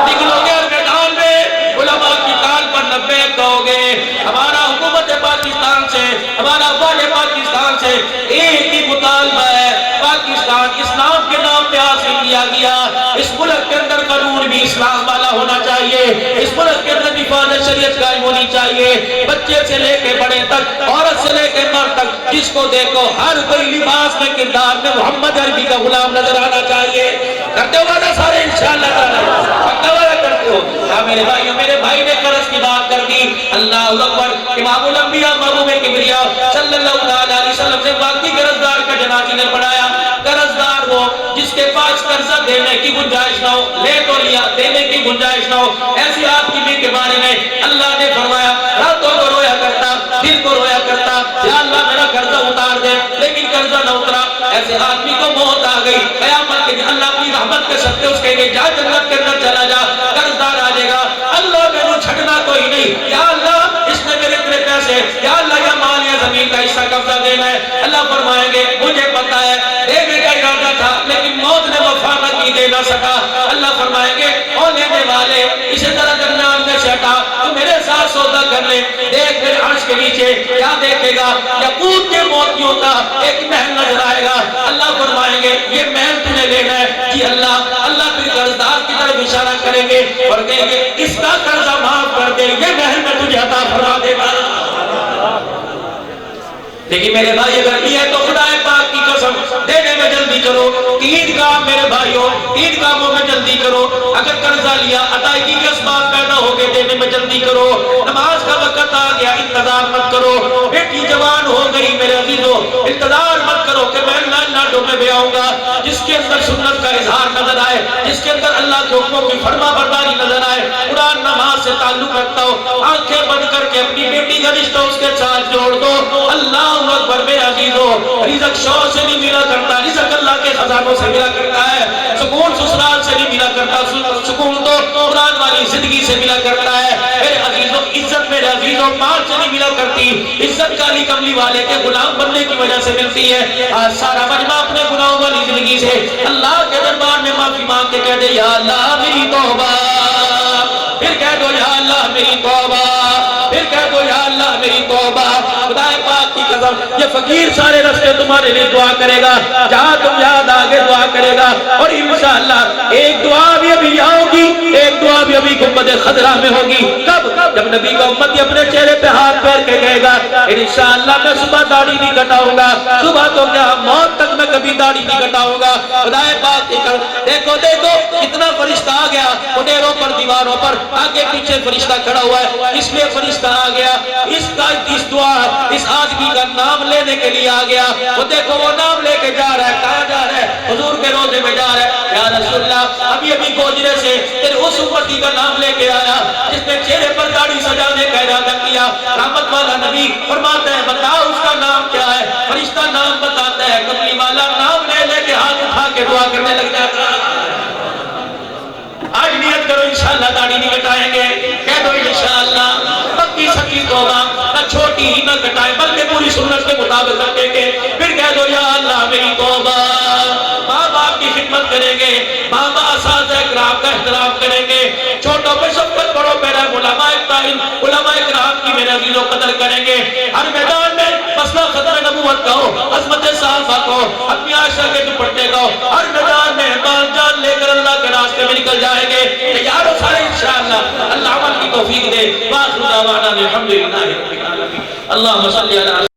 نکلو گے میدان میں، علماء کی کال پر لبیک کہو گے۔ ہمارا حکومت پاکستان سے، ہمارا افواج پاکستان سے ایک ہی مطالبہ ہے، پاکستان اسلام کے نام پہ حاصل کیا گیا، اس ملک کے اندر قانون بھی اسلام والا ہونا چاہیے، اس ملک کے اندر حفاظت شریعت قائم ہونی چاہیے، بچے سے لے کے بڑے تک، عورت سے لے کے مرد تک، جس کو دیکھو ہر کوئی لباس میں کردار میں محمد عربی کا غلام نظر آنا چاہیے۔ کرتے ہو وعدہ سارے انشاءاللہ تعالی، پکا وعدہ کرتے ہو؟ میرے بھائیوں، میرے بھائی نے قرض کی بات کر دی، اللہ اکبر، امام الانبیاء محبوب کبریا صلی اللہ علیہ وسلم سے باقی قرضدار کا جنازہ نے پڑھایا۔ قرضدار وہ جس کے پاس قرضہ دینے کی گنجائش نہ ہو، لے تو لیا دینے کی گنجائش نہ ہو، ایسی آدمی بھی کے بارے میں اللہ نے فرمایا راتوں کو رویا کرتا، دن کو رویا کرتا، یا اللہ میرا قرضہ اتار دے، لیکن اترا، ایسے آدمی کو موت آ گئی، قیامت کے دن اللہ اپنی رحمت کے صدقے اس کہیں گے جا جنت کے اندر چلا جا، قرضدار آ جائے گا، اللہ میں نے چھڑنا کوئی نہیں، یا اللہ اس نے میرے اتنے پیسے، یا اللہ یا مال یا زمین کا حصہ قبضہ دینا ہے، اللہ فرمائیں گے مجھے پتا ہے دینے کا ارادہ تھا لیکن موت نے وفا نہ کی، دے نہ سکا، اللہ فرمائیں گے او لینے والے اسے طرح درمیان میں سے ہٹا، تو میرے ساتھ سودا کر لے، دیکھ میرے عرش کے نیچے کیا دیکھے گا، یاقوت کے موتیوں کا ایک محل نظر آئے گا، اللہ فرمائیں گے یہ محل تجھے لینا ہے، جی اللہ، اللہ پھر قرضدار کی طرف اشارہ کریں گے اور کہیں گے اس کا قرضہ معاف کر دے، یہ محل میں تجھے عطا فرما دے گا۔ لیکن میرے بھائی اگر یہ ہے تو خدا پاک کی قسم دینے میں جلدی کرو، تین کام میرے بھائیوں، تین کاموں میں جلدی کرو، اگر قرضہ لیا ادائیگی کے اسباب پیدا ہو گئے دینے میں جلدی کرو، نماز کا وقت آ گیا انتظار مت کرو، بیٹی جوان ہو گئی میرے عزیزو انتظار مت کرو کہ میں ناڈو میں بھی آؤں گا، جس کے اندر سنت کا اظہار نظر آئے، جس کے اندر اللہ کے حکموں کی فرما برداری نظر آئے، قرآن نماز سے تعلق رکھتا ہو، آنکھیں بند کر کے اپنی بیٹی کا رشتہ اس کے ساتھ جوڑ دو، اللہ اکبر میرے عزیزو، رزق شوق سے نہیں ملا کرتا، رزق اللہ کے خزانوں سے ملا کرتا ہے، سکون سسرال سے نہیں ملا کرتا، سکون تو قرآن والی زندگی سے ملا کرتا ہے، میرے عزیزو عزت میرے عزیزو مال سے نہیں ملا کرتی، عزت کالی کملی والے کے غلام بننے کی وجہ سے ملتی ہے، آج سارا مجمع اپنے گناہوں والی زندگی سے اللہ کے دربار میں معافی مانگ کے کہہ دے یا اللہ میری توبہ، پھر کہہ دو یا اللہ میری توبہ، پھر کہہ دو یا اللہ میری توبہ، خدا پاک کی قسم یہ فقیر سارے رستے تمہارے لیے دعا کرے گا، جہاں تم یاد آگے دعا کرے گا، اور انشاءاللہ ایک دعا بھی ابھی یہاں ہوگی، ایک دعا بھی ابھی گنبد خضرا میں ہوگی، کب؟ جب نبی کا امتی اپنے چہرے پہ ہاتھ پھیر کے کہے گا انشاءاللہ میں صبح داڑھی نہیں کٹاؤں گا، صبح تو کیا موت تک میں کبھی داڑھی نہیں کٹاؤں گا، خدا پاک کی قسم دیکھو دیکھو کتنا فرشتہ آ گیا، کنیروں پر دیواروں پر آگے پیچھے فرشتہ کھڑا ہوا ہے، اس لیے فرشتہ آ گیا، اس دعا اس آدمی کا نام لینے کے لیے آ گیا، وہ دیکھو وہ نام لے کے جا رہا ہے، کہاں جا رہا ہے؟ حضور کے روضے میں جا رہا ہے، یا رسول اللہ ابھی ابھی گوجرے سے تیرے اس امتی کا نام لے کے آیا جس نے چہرے پر داڑھی سجانے کا ارادہ کیا، رحمت والا نبی فرماتا ہے بتاؤ اس کا نام کیا ہے، فرشتہ نام بتاتا ہے، کملی والا نام لے لے کے ہاتھ اٹھا کے دعا کرنے لگ جاتا ہے، آج نیت کرو انشاءاللہ داڑھی نہیں کٹائیں گے، کہہ دو انشاءاللہ پکی سکی توبہ نہ چھوٹی ہی نہ کٹائیں بلکہ پوری سنت کے مطابق رکھیں گے، پھر کہہ دو یا اللہ میری توبہ، ماں باپ کی خدمت کریں گے، ماں باپ اساتذہ کرام کا احترام کریں گے، چھوٹوں پہ شفقت بڑوں پہ رحم، علماء تعلیم علماء کرام کی میرے عزیزوں قدر کریں گے، ہر میدان میں مسئلہ خطر نبوت کا ہو، عظمت صحابہ کو اپنی عائشہ کے دوپٹے کا ہو، ہر میدان میں مال جان لے کر اللہ کے راستے میں نکل جائیں گے، تیار ہو سارے انشاءاللہ، اللہ عمل کی توفیق دے، وآخر دعوانا الحمدللہ رب العالمین، اللہم صلی علی